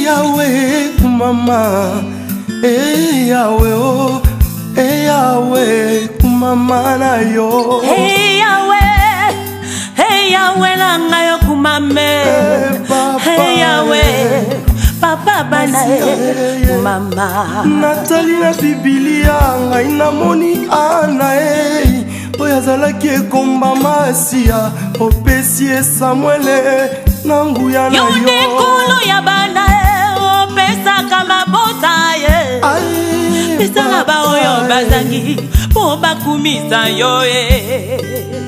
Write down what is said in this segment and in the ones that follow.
Yahweh kumama, Yahweh oh, Yahweh kumama na yo. Yahweh langa yo kumame. Yahweh papa bana mama. Natali na Biblia ngai namoni ana oyazalaki ekomba masia opesi Samuele na nguya na yo. Yonekolo ya bana opesa kama bota ye. Bisanga ba oyo bazangi po bakumisa yo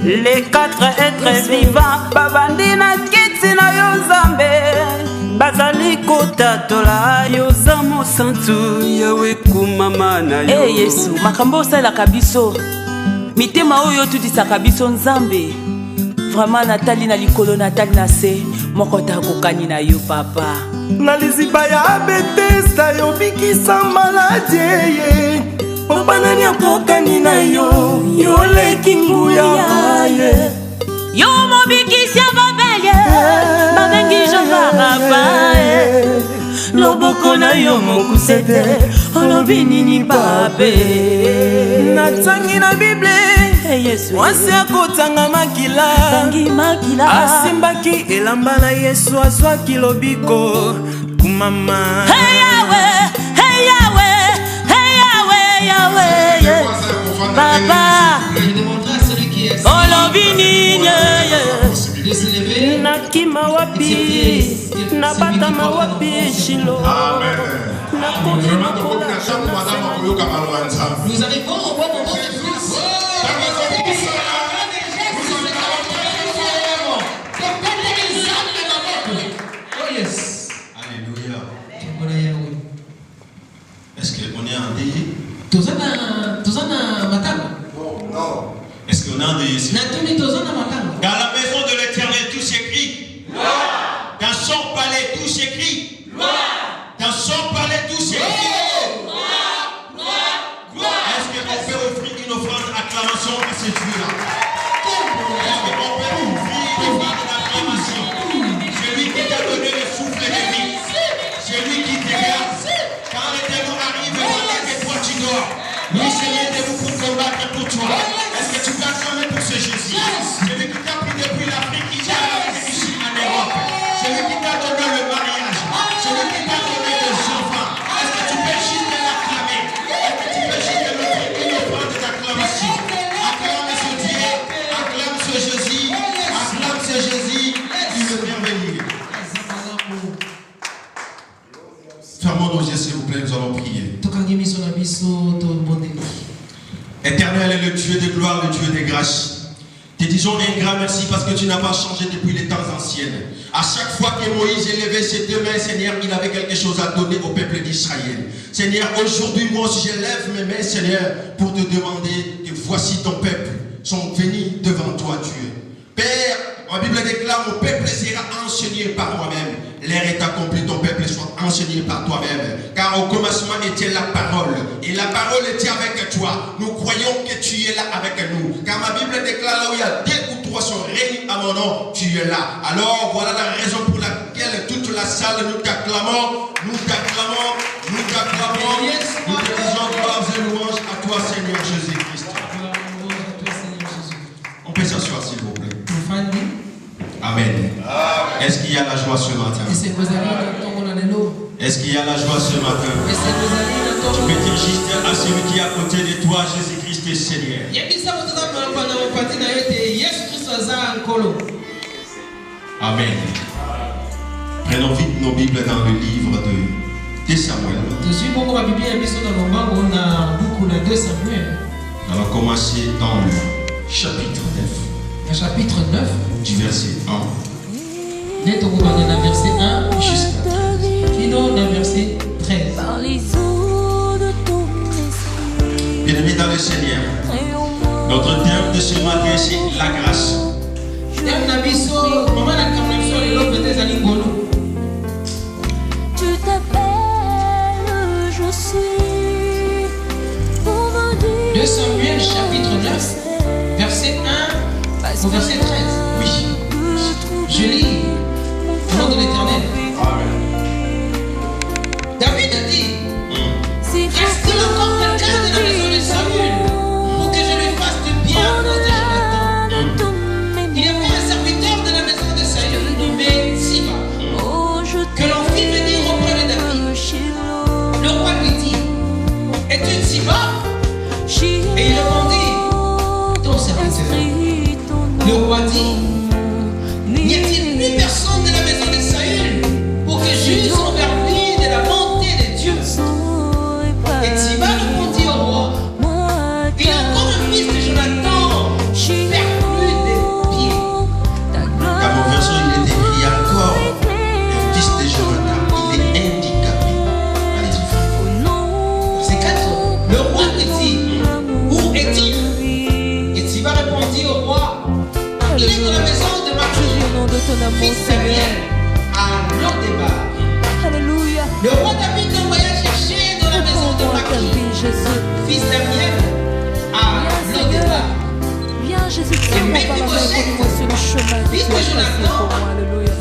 Les 4 êtres vivants babandina kiti na yo Nzambe bazali kotatola yo zamo santu Yahweh kumama na yo. Yesu makambo osalaka biso mitema oyo tudisaka biso Nzambe vraiment natali na likolo natali na se moko takokani na yo papa. Na liziba ya Bethesda yo bikisa maladie Obanani akokani na yo leki nguya ye. Yo mobikisi ya babelye babengi Jehovah loboko na yo mokusete olobi nini babe. Natangi na Bible Yesu wasi akotanga makila asimbaki elamba na Yesu azwaki lobiko kumama. Yahweh Papa olobi nini nakima wapi nabatama wapi Shilo. Nous arrivons au bon moment de plus. Oh yes. Alléluia. Est-ce qu'on est en deuil? Tozana matanga. Non. Est-ce qu'on est en deuil ici? Dans la maison de l'Éternel, tout s'écrit. Dans son palais, tout s'écrit. Dans son palais, tout s'écrit. Est-ce qu'on peut offrir une offrande d'acclamation à ce Dieu-là? Est-ce qu'on peut offrir une offrande d'acclamation? Celui qui t'a donné le souffle de vie. Celui qui te garde. Quand les démons arrivent, pendant que toi tu dors, lui se met debout pour combattre pour toi. Est-ce que tu peux acclamer pour ce Jésus? Celui qui t'a pris depuis l'Afrique, qui t'a amené ici en Europe. Celui qui t'a donné le mariage. Celui qui t'a donné des enfants. Est-ce que tu peux juste l'acclamer? Est-ce que tu peux juste mettre une offrande d'acclamation? Acclame ce Dieu, acclame ce Jésus, acclame ce Jésus, tu veux merveilleux. Fermons nos yeux s'il vous plaît, nous allons prier. Éternel est le Dieu de gloire, le Dieu de grâce. Te disons un grand merci parce que tu n'as pas changé depuis les temps anciens. À chaque fois que Moïse élevait ses deux mains, Seigneur, il avait quelque chose à donner au peuple d'Israël. Seigneur, aujourd'hui, moi aussi, je lève mes mains, Seigneur, pour te demander que voici ton peuple sont venus devant toi, Dieu. Père, la Bible déclare, mon peuple sera enseigné par moi-même. L'heure est accomplie, ton peuple soit enseigné par toi-même. Car au commencement était la parole. Et la parole était avec toi. Nous croyons que tu es là avec nous. Car ma Bible déclare là où il y a 2 ou 3 sont réunis à mon nom, tu es là. Alors voilà la raison pour laquelle toute la salle nous t'acclamons. Nous t'acclamons. Nous t'acclamons. Nous te disons gloire et louange à toi, Seigneur Jésus-Christ. On peut s'asseoir s'il vous plaît. Amen. Est-ce qu'il y a la joie ce matin? Est-ce qu'il y a la joie ce matin? Tu peux dire juste à celui qui est à côté de toi, Jésus-Christ est Seigneur. Amen. Prenons vite nos Bibles dans le livre de Samuel. On va commencer dans le chapitre 9. Le chapitre 9. Du verset 1. Verset 1 jusqu'à 13. Sinon, dans verset 13. Bien-aimés dans le Seigneur, notre thème de ce matin, c'est la grâce. Tu t'appelles, je suis. 2 Samuel chapitre 9, verset 1 au verset 13. Oui. Je lis au nom de l'Éternel. Jonathan,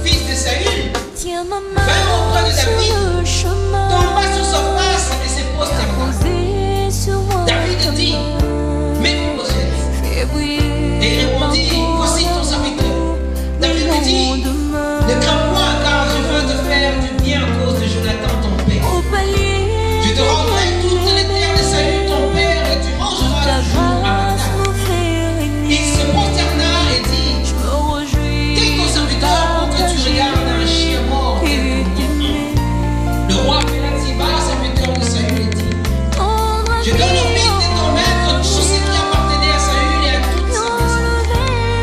fils de Saül, vint auprès de David, tomba sur sa face et se prosterna. David dit, Méphibosheth. Et il répondit, voici ton serviteur. David lui dit, ne crains point car je veux te faire du bien à cause de Jonathan ton père. Je te rendrai toutes les terres de Saül ton père et tu mangeras le jour à ma table. Il se prosterna et dit, qu'est ton serviteur pour que tu regardes un chien mort tel que moi? Le roi appela Ziba, serviteur de Saül, et dit, je donne au fils de ton maître tout ce qui appartenait à Saül et à toute sa maison.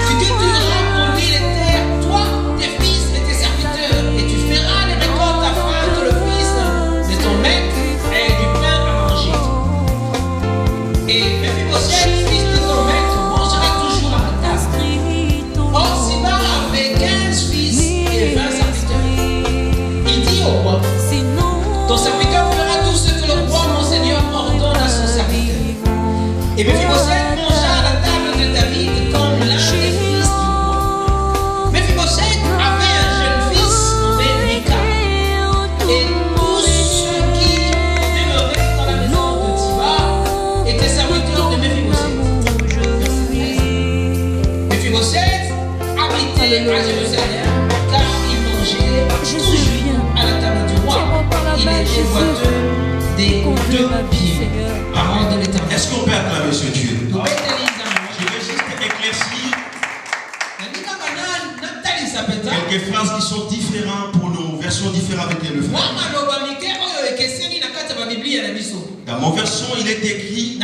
Tu cultiveras pour lui les terres, toi, tes fils et tes serviteurs, et tu feras les récoltes afin que le fils de ton maître ait du pain à manger. Et Méphibosheth, fils de ton maître, mangera toujours à ma table. Or, Ziba avait 15 fils et 20 serviteurs. Il dit au roi, ton serviteur fera tout ce que le roi, mon seigneur, ordonne à son serviteur. Et Méphibosheth mangea à la table de David comme l'un des fils du roi. Méphibosheth avait un jeune fils nommé Mika. Et tous ceux qui demeuraient dans la maison de Ziba étaient serviteurs de Méphibosheth. Méphibosheth habitait à Jérusalem car il mangeait toujours à la table du roi. Il était boiteux des 2 pieds avant de l'éternel. Est-ce qu'on peut acclamer ce Dieu? Je vais Je vais juste éclaircir quelques phrases qui sont différentes pour nos versions différentes avec les frères. Dans mon version, il est écrit,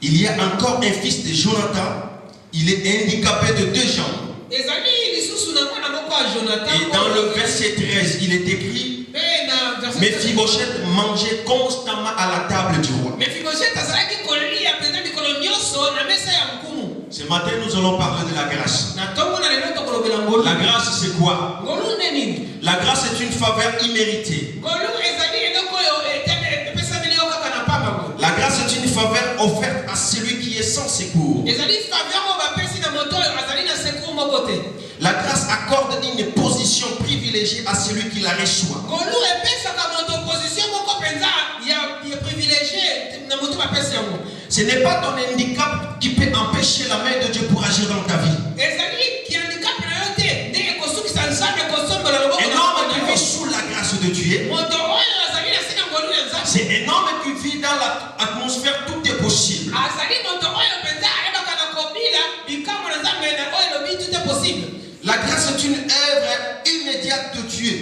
il y a encore un fils de Jonathan, il est handicapé de 2 jambes. Et dans le verset 13, il est écrit, Méphibosheth mangeait constamment à la table du roi. Ce matin, nous allons parler de la grâce. La grâce, c'est quoi? La grâce est une faveur imméritée. La grâce est une faveur offerte à celui qui est sans secours. La grâce accorde une position privilégiée à celui qui la reçoit. Ce n'est pas ton handicap qui peut empêcher la main de Dieu pour agir dans ta vie. Un homme qui vit sous la grâce de Dieu, c'est un homme qui vit dans l'atmosphère, tout est possible. La grâce est une œuvre immédiate de Dieu.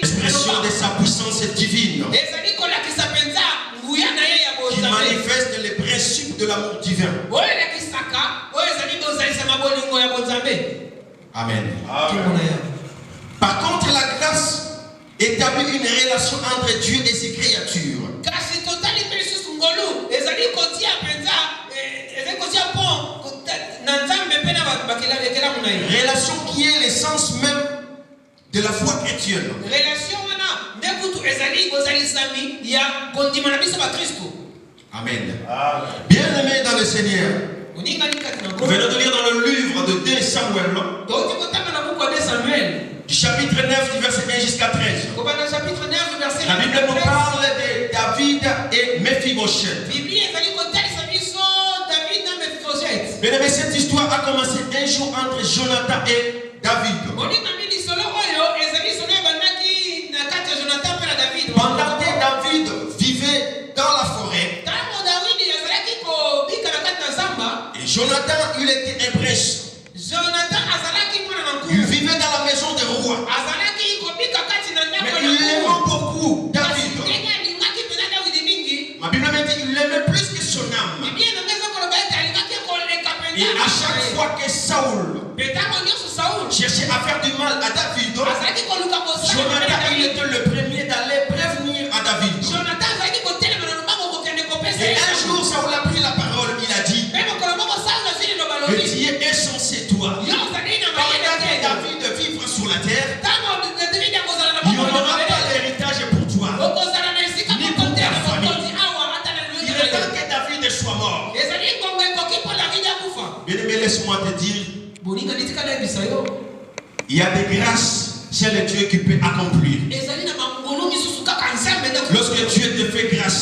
L'expression de sa puissance divine qui manifeste les principes de l'amour divin. Amen. Par contre, la grâce établit une relation entre Dieu et ses créatures. Relation qui est l'essence même de la foi chrétienne. Amen. Bien-aimés dans le Seigneur, nous venons de lire dans le livre de 2 Samuel, du chapitre 9, du verset 1 jusqu'à 13. La Bible nous parle de David et Méphibosheth. Bien aimé, cette histoire a commencé un jour entre Jonathan et David. Pendant que David vivait dans la forêt, et Jonathan, il était un prêtre. Il vivait dans la maison des rois. Mais il aimait beaucoup David. Ma Bible me dit qu'il l'aimait plus que son âme. Et à chaque fois que Saoul cherchait à faire du mal à David, Jonathan, il était le premier d'aller prévenir à David. Et un jour, Saoul a pris la parole, il a dit, le Dieu est censé toi. Pendant que David vivra sur la terre, il n'y aura pas l'héritage pour toi, ni pour ta famille. Il est temps que David soit mort. Bien-aimé, laisse-moi te dire, Il y a des grâces chez le Dieu qui peut accomplir. Lorsque Dieu te fait grâce,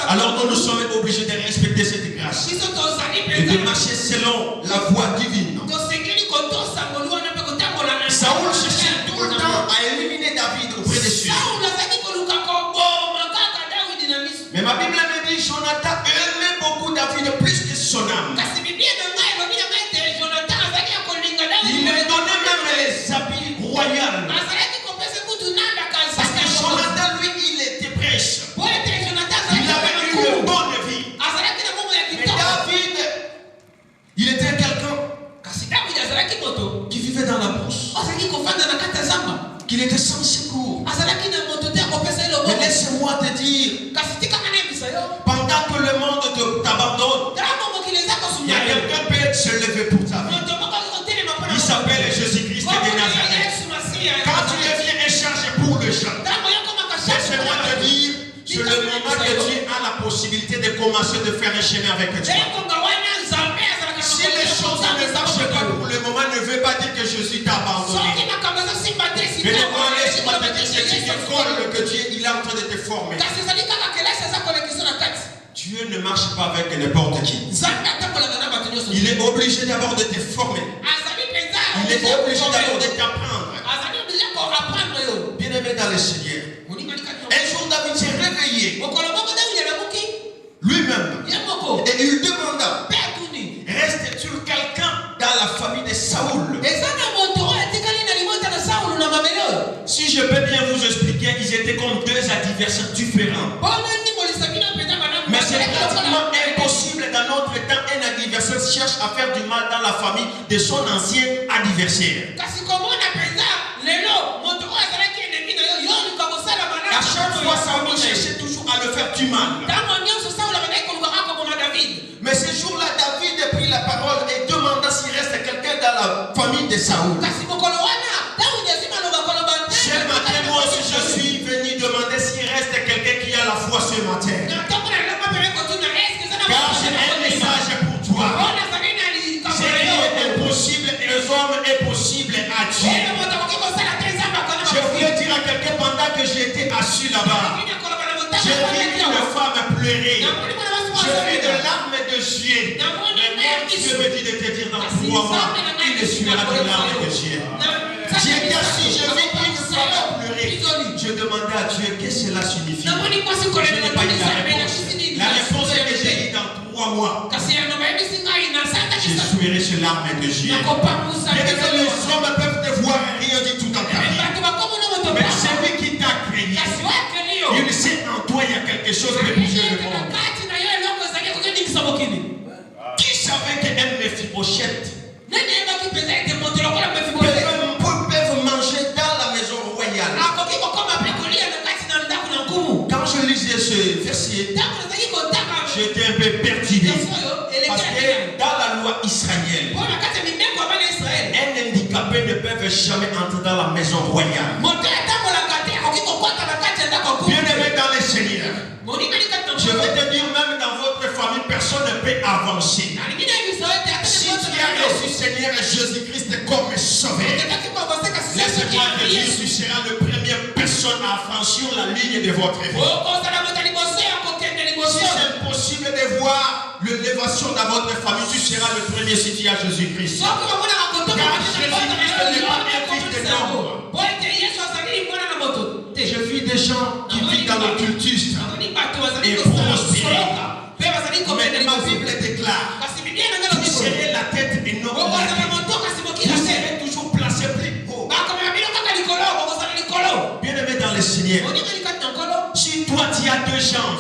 alors nous sommes obligés de respecter cette grâce et de marcher selon la voie divine. Saoul cherchait tout le temps à éliminer David auprès des cieux. Mais ma Bible me dit Jonathan aimait beaucoup David plus que son âme. Il lui donnait même les habits royaux. Parce que Jonathan, lui, il était prêche. Il avait une bonne vie. Mais David, il était quelqu'un qui vivait dans la brousse. Qu'il était sans secours. Mais laisse-moi te dire, pendant que le monde t'abandonne, il y a quelqu'un qui peut se lever pour ta vie. Il s'appelle Jésus-Christ de Nazareth. Quand tu deviens un charge pour le chant, laisse-moi te dire, c'est le moment que Dieu a la possibilité de commencer de faire un chemin avec toi. Si les choses ne marchent pas pour le moment, ne veut pas dire que Jésus t'a abandonné. Mais laisse-moi te dire, c'est une école que Dieu il est en train de te former. Dieu ne marche pas avec n'importe qui. Il est obligé d'abord de te former. Il est obligé d'abord de t'apprendre. Bien aimé dans le Seigneur. Un jour, David s'est réveillé lui-même et il demanda, reste-t-il quelqu'un dans la famille de Saoul? Si je peux bien vous expliquer, ils étaient comme deux adversaires différents. Mais c'est pratiquement impossible dans notre temps. Un adversaire cherche à faire du mal dans la famille de son ancien adversaire. À chaque fois, Saoul cherchait toujours à le faire du mal. Mais ce jour-là, David a pris la parole et demanda s'il reste quelqu'un dans la famille de Saoul. Ce matin, moi aussi, je suis venu demander s'il reste quelqu'un qui a la foi ce matin. Car j'ai un message pour toi. Ce qui est impossible aux hommes est possible à Dieu. Je voulais dire à quelqu'un pendant que j'étais assis là-bas. J'ai vu une femme pleurer. J'ai vu de larmes de yeux. Mais Dieu me dit de te dire dans 3 mois, il essuiera de larmes de yeux. J'étais assis, je vis une femme pleurer. Je demandais à Dieu qu'est-ce que cela signifie. Je n'ai pas eu la réponse. La réponse est que j'ai dit dans 3 mois. J'essuierai ces larmes de yeux. Les hommes peuvent te voir rien du tout dans ta vie. Mais celui qui t'a créé, il sait en toi il y a quelque chose de bouger le monde. Qui savait qu'un Méphibosheth peuvent manger dans la maison royale? Quand je lisais ce verset, j'étais un peu perturbé. Parce que dans la loi israélienne, un handicapé ne peut jamais entrer dans la maison royale. Bien aimé dans les Seigneurs, je vais te dire, même dans votre famille, personne ne peut avancer. Si tu as reçu Seigneur Jésus-Christ comme sauveur, laisse-moi te dire, tu seras la première personne à franchir la ligne de votre vie. Si c'est impossible de voir l'élévation dans votre famille, tu seras le premier si tu as Jésus-Christ. Car Jésus-Christ n'est pas un fils de l'homme. Je vis des gens qui vivent dans l'occultisme et prospèrent. Mais ma Bible déclare, vous serez la tête et non la tête. Vous serez toujours placé plus haut. Bien aimé dans le Seigneur, si toi tu as 2 jambes,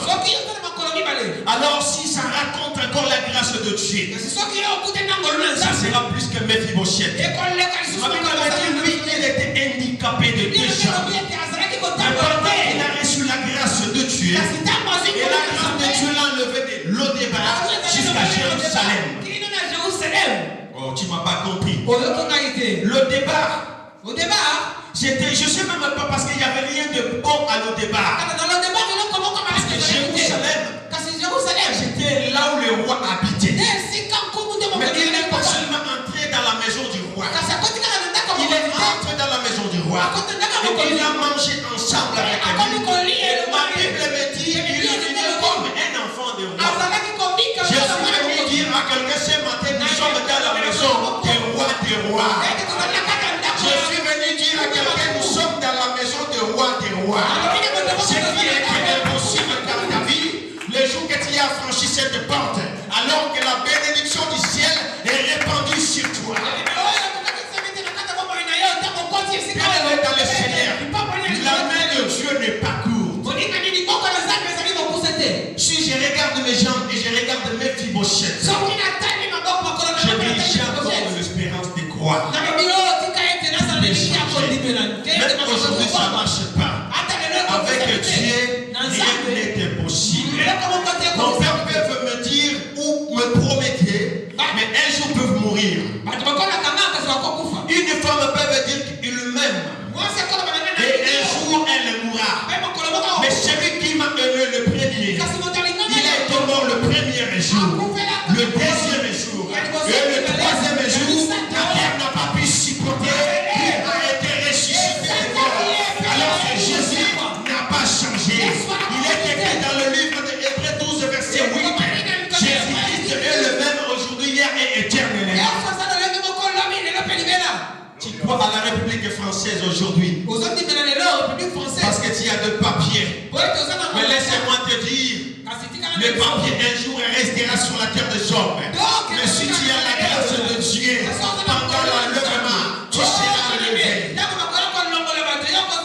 alors si ça raconte encore la grâce de Dieu, ça sera plus que Méphibosheth. Ma Bible m'a dit, lui, il était handicapé de 2 jambes. Mais pendant qu'il a reçu la grâce de Dieu, et la grâce de Dieu l'a enlevé de Lo-Débar jusqu'à Jérusalem. Oh, tu ne m'as pas compris. Lo-Débar, je ne sais même pas parce qu'il n'y avait rien de bon à Lo-Débar. Parce que Jérusalem, c'était là où le roi habitait. Mais il n'est pas seulement entré dans la maison du roi. Et il a mangé ensemble avec lui. Et ma Bible me dit qu'il vivait comme un enfant de roi. Je suis venu dire à quelqu'un ce matin, nous sommes dans la maison des rois des rois. Je suis venu dire à quelqu'un, nous sommes dans la maison des rois des rois. Ce qui est impossible dans ta vie, le jour que tu as franchi cette porte, alors que la bénédiction du ciel est répandue sur toi. Bien-aimé dans le Seigneur, la main de Dieu n'est pas courte. Si je regarde mes jambes et je regarde mes Mephibosheth, je dis j'ai encore l'espérance de croire. Même aujourd'hui ça ne marche pas. Avec Dieu, rien n'est impossible. Mon père peut me dire ou me promettre, mais un jour peuvent mourir. Une femme peut dire qu'il m'aime. Et un jour elle mourra. Mais celui qui m'a aimé le premier, il a été mort le premier jour, le deuxième jour, et le troisième jour, la terre n'a pas pu supporter, il a été ressuscité de mort. Alors que Jésus n'a pas changé. Il est écrit dans le livre de Hébreux 12, verset 8. Jésus-Christ est le même aujourd'hui, hier et éternellement. Tu crois à la République française aujourd'hui parce que tu as de papier. Mais laissez-moi te dire, le papier un jour restera sur la terre des hommes. Mais si tu as la grâce de Dieu, pendant l'enlèvement, tu seras levé.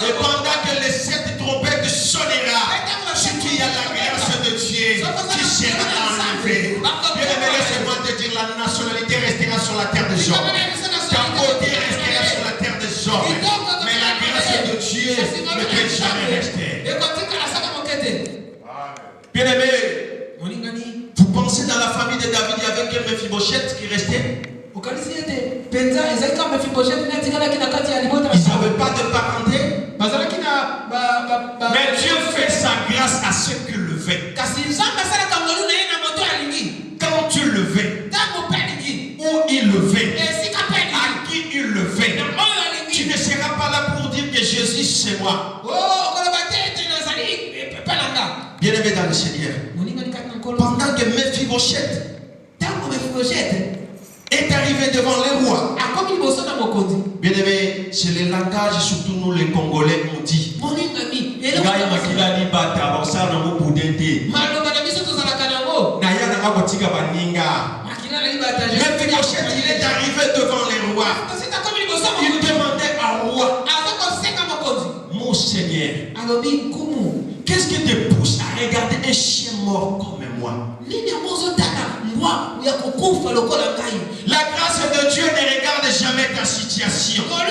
Et pendant que les 7 trompettes sonnera, si tu as la grâce de Dieu, tu seras enlevé. Bien-aimé, laissez-moi te dire, la nationalité restera sur la terre des hommes. Ta beauté restera sur la terre des hommes. Mais la grâce de Dieu ne peut jamais rester. Bien-aimé, vous pensez dans la famille de David, il y avait quel Mephibosheth qui restait? Ils n'avaient pas de parenté. Mais Dieu fait sa grâce à ceux qui le veulent. Quand tu le veux, où il le veut, à qui il le veut, tu ne seras pas là pour dire que Jésus c'est moi. Bien-aimé dans le Seigneur, pendant que Mephibosheth est arrivé devant les rois, bien-aimé, c'est le langage, surtout nous les Congolais, on dit Mephibosheth, il est arrivé devant les rois. Il demandait au roi, mon Seigneur, qu'est-ce qui te pousse à regarder un chien mort comme moi? La grâce de Dieu ne regarde jamais ta situation. Parce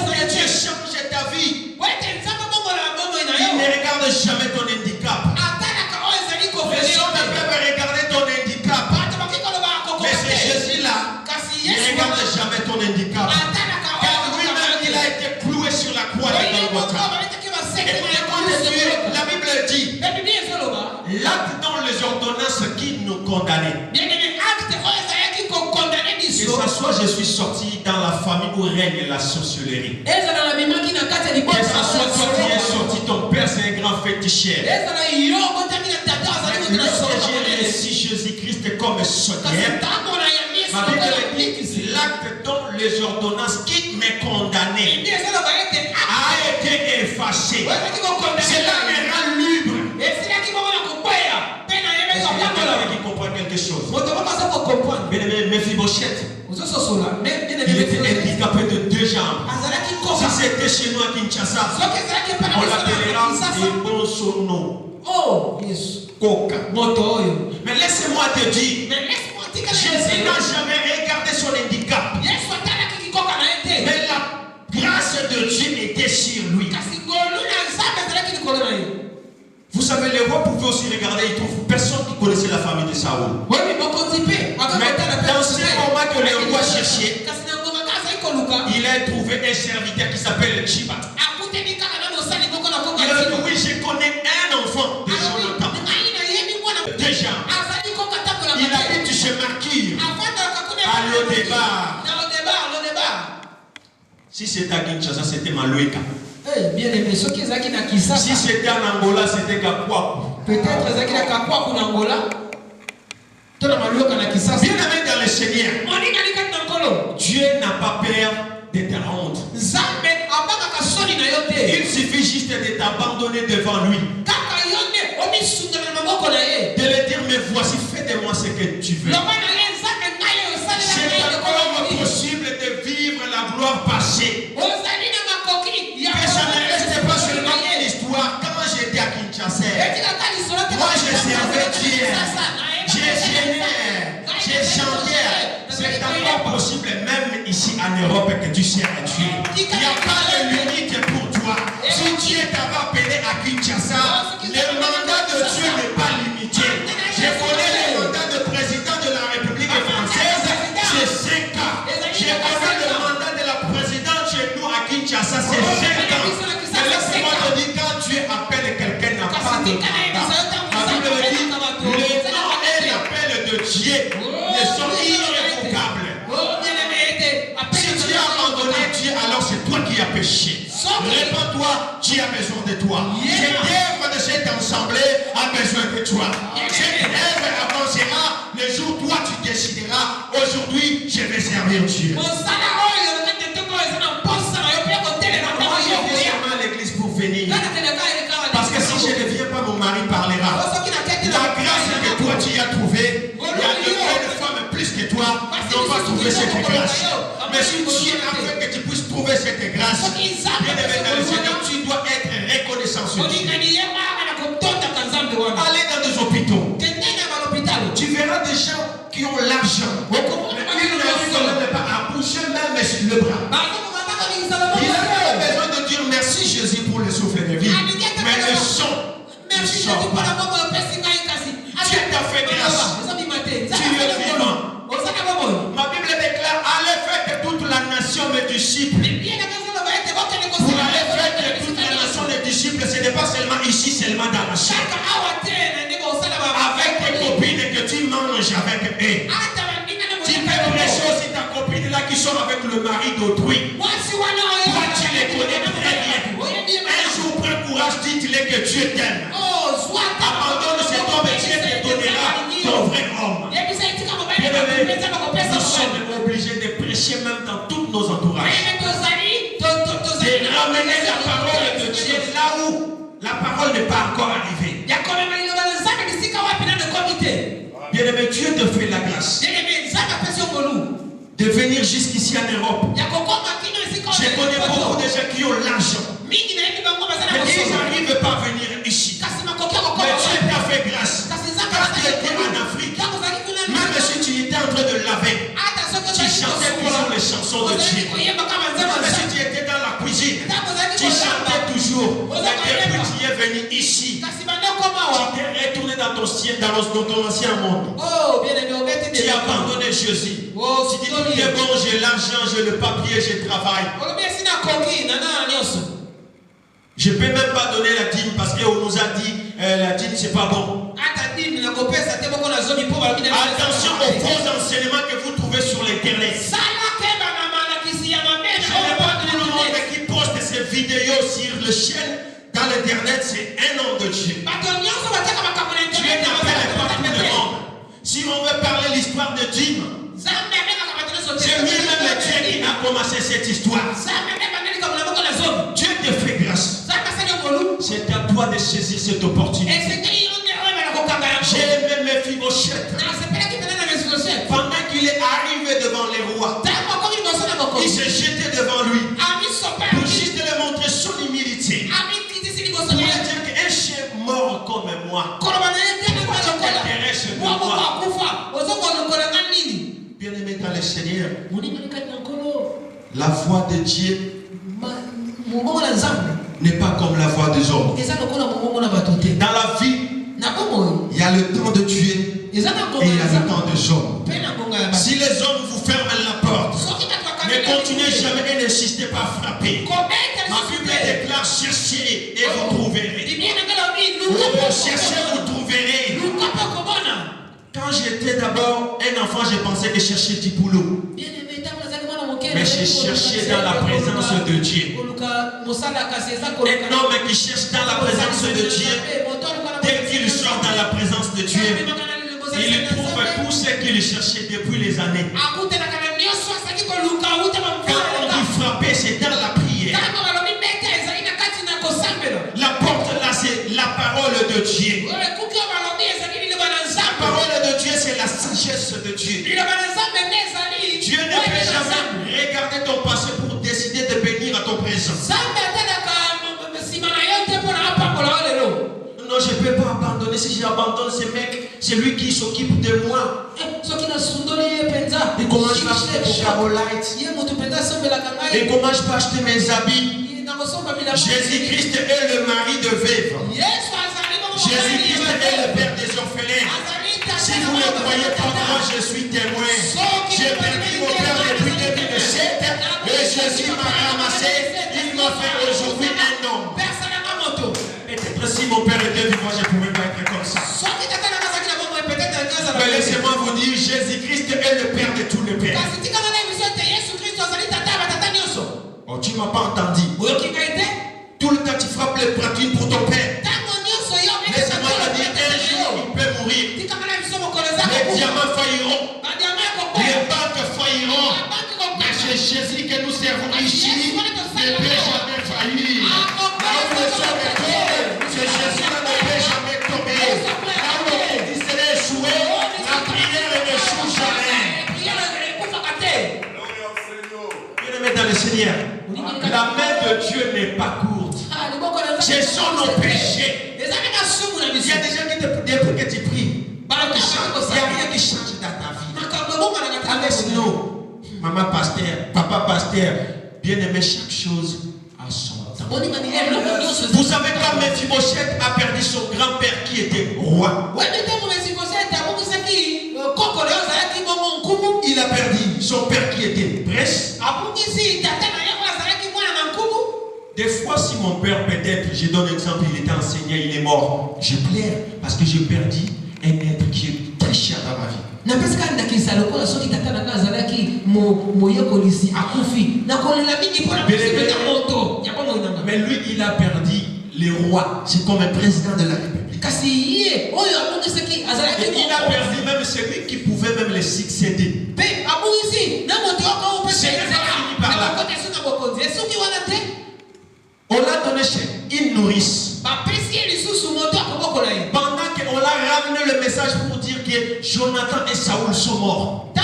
que Dieu change ta vie. Il ne regarde jamais ton handicap. Les hommes peuvent regarder ton handicap. Mais c'est Jésus-là, il ne regarde jamais ton handicap. Car lui-même, il a été cloué sur la croix de Golgotha. Et la Bible dit, l'acte dans les ordonnances qui nous condamnaient. Et ça soit je suis sorti dans la famille où règne la sorcellerie. Que ça soit toi qui es sorti, ton père c'est un grand féticheur. Lorsque j'ai reçu Jésus-Christ comme Seigneur, ma Bible dit l'acte dans les ordonnances qui me condamnait a été effacé. Cela me rend libre. Qui comprend quelque chose. Bien-aimé, Mephibosheth, il était handicapé de 2 jambes. Si c'était chez nous à Kinshasa, on l'appellera Ebonsono. Oh, yes. Coca. Mais laissez-moi te dire, Jésus n'a jamais regardé son handicap. Mais la grâce de Dieu était sur lui. Vous savez, les rois pouvaient aussi regarder, ils trouvent personne qui connaissait la famille de Saoul. Mais dans ce moment que le roi cherchait, il a trouvé un serviteur qui s'appelle Chiba. Il a dit, oui, je connais un enfant de Jonathan. Déjà, il habite chez Marquis, à Lodébar. Si c'était à Kinshasa, c'était Maloueka. Bien aimé, ceux qui sont na Kinshasa. Si c'était en Angola, c'était Kakwaku. Peut-être Zaki na Kakwaku en Angola. Bien aimé dans le Seigneur, Dieu n'a pas peur de te rendre. Il suffit juste de t'abandonner devant lui. De lui dire, mais voici, fais de moi ce que tu veux. C'est encore possible de vivre la gloire passée. Que ça ne reste pas seulement une histoire. Quand j'étais à Kinshasa, moi je servais Dieu. J'ai gêné, j'ai chanté. C'est encore possible, même ici en Europe, que tu serves Dieu. Il n'y a pas de limite pour toi. Si Dieu t'avait appelé à Kinshasa, le mandat de Dieu n'est pas limité. Je connais le mandat de président de la République française, c'est 5 ans. Je connais le mandat de la présidente chez nous à Kinshasa, c'est 5 ans. Mais laisse-moi te dire, quand Dieu appelle quelqu'un, n'a pas de mandat. La Bible me dit, les noms et l'appel de Dieu ne sont irrévocables. Si Dieu a abandonné Dieu, alors c'est toi qui as péché. Répands-toi, Dieu a besoin de toi. Cette œuvre de cette assemblée a besoin de toi. Cette œuvre avancera le jour où toi tu décideras. Aujourd'hui, je vais servir Dieu. Moi, je viens seulement à l'église pour venir. Parce que si je ne viens pas, mon mari parlera. La grâce que toi tu as trouvée, il y a de femmes plus que toi qui n'ont pas trouvé cette grâce. Mais si Dieu a fait que tu puisses trouver cette grâce, bien aimé dans le Seigneur, tu dois être reconnaissant sur Dieu. Allez dans des hôpitaux. Tu verras des gens qui ont l'argent. Mais ils n'arrivent même pas à bouger même sur le bras. Il a besoin de dire merci Jésus pour le souffle de vie. Mais le son ne sort pas. Dieu t'a fait grâce. Tu es vivant. Ma Bible déclare, allez faire que toute la nation mes disciples. Pour aller faire que toute la nation des disciples, ce n'est pas seulement ici, seulement dans la chair. Avec tes copines que tu manges avec eux. Tu peux prêcher aussi ta copine là qui sont avec le mari d'autrui. Toi tu les connais très bien. Un jour prends courage, dis-le que Dieu t'aime. Abandonne cet homme et Dieu te donnera ton vrai homme. Nous sommes obligés de prêcher même dans tous nos entourages. De ramener la parole de Dieu là où la parole n'est pas encore arrivée. Bien-aimé, Dieu te fait la grâce de venir jusqu'ici en Europe. Je connais beaucoup de gens qui ont l'argent, mais ils n'arrivent pas à venir ici. Mais Dieu t'a fait grâce. Quand tu étais en Afrique, même si tu étais en train de laver, tu chantais toujours les chansons de Dieu. Même si tu étais dans la cuisine, tu chantais toujours. Mais depuis que tu es venu ici, tu t'es retourné dans ton ancien monde. Tu as abandonné Jésus. Tu dis, il est bon, j'ai l'argent, j'ai le papier, je travaille. Je ne peux même pas donner la dîme parce qu'on nous a dit la dîme c'est pas bon. Attention aux faux enseignements que vous trouvez sur l'internet. Je n'ai pas tout le monde qui poste ces vidéos sur le chaîne dans l'internet, c'est un homme de Dieu. Dieu n'appelle pas tout le monde. Si on veut parler l'histoire de dîme, c'est lui-même Dieu qui a commencé cette histoire. Dieu te fait grâce. C'est à toi de saisir cette opportunité. J'ai aimé Mephibosheth. Pendant qu'il est arrivé devant les rois, il s'est jeté devant lui pour juste lui montrer son humilité. Pour lui dire qu'un chef mort comme moi, pourquoi tu t'intéresses de moi? Bien-aimé dans le Seigneur, la voix de Dieu n'est pas comme la voix des hommes. Dans la vie, il y a le temps de Dieu et il y a le temps des hommes. Si les hommes vous ferment la porte, ne continuez jamais et n'insistez pas à frapper. Ma Bible déclare cherchez et vous trouverez. Cherchez, vous trouverez. Quand j'étais d'abord un enfant, je pensais que chercher du boulot. Mais mais j'ai cherché dans la présence de Dieu. Un homme qui cherche dans la présence de Dieu, dès qu'il sort dans la présence de Dieu, il trouve tout ce qu'il cherchait depuis les années. Quand on dit frapper, c'est dans la prière. La porte là, c'est la parole de Dieu. La parole de Dieu, c'est la sagesse de Dieu. Dieu ne peut jamais regarder ton passé pour décider de bénir à ton présent. Non, je ne peux pas abandonner. Si j'abandonne ce mec, c'est lui qui s'occupe de moi. Et comment je vais acheter mon Carolite? Et comment je peux acheter mes habits? Jésus-Christ est le mari de veuve. Jésus-Christ est le père des orphelins. Si vous ne croyez pas, moi je suis témoin. J'ai perdu mon père depuis 2007 et Jésus m'a ramassé. Il m'a fait aujourd'hui un homme. Peut-être si mon père était vivant, je ne pouvais pas être comme ça. Mais laissez-moi vous dire, Jésus-Christ est le père de tous les pères. Oh, tu ne m'as pas entendu. Tout le temps tu frappes les poitrines pour ton père. Laisse-moi te dire, un jour il peut mourir. Les diamants failliront. Les banques failliront. Mais c'est Jésus que nous servons ici ne peut jamais faillir. Là où le sol est tombé, c'est Jésus ne peut jamais tomber. Là où le dit c'est échoué, la prière ne échoue jamais. Bien-aimés dans le Seigneur, la main de Dieu n'est pas courte. Ce sont nos péchés. Il y a des gens qui te disent que tu pries. Il n'y a rien qui change dans ta vie. Laisse-nous, maman pasteur, papa pasteur, bien-aimé, chaque chose a son temps. Vous savez quand Mephibosheth a perdu son grand-père qui était roi. Il a perdu son père qui était prince. Des fois, si mon père, peut-être, je donne l'exemple, il était enseignant, il est mort, je pleure parce que j'ai perdu un être qui est très cher dans ma vie. Mais lui, il a perdu les rois. C'est comme un président de la République. Et il a perdu même celui qui pouvait même les succéder. On l'a donné chez une nourrice. Pendant qu'on l'a ramené le message pour dire que Jonathan et Saoul sont morts. Et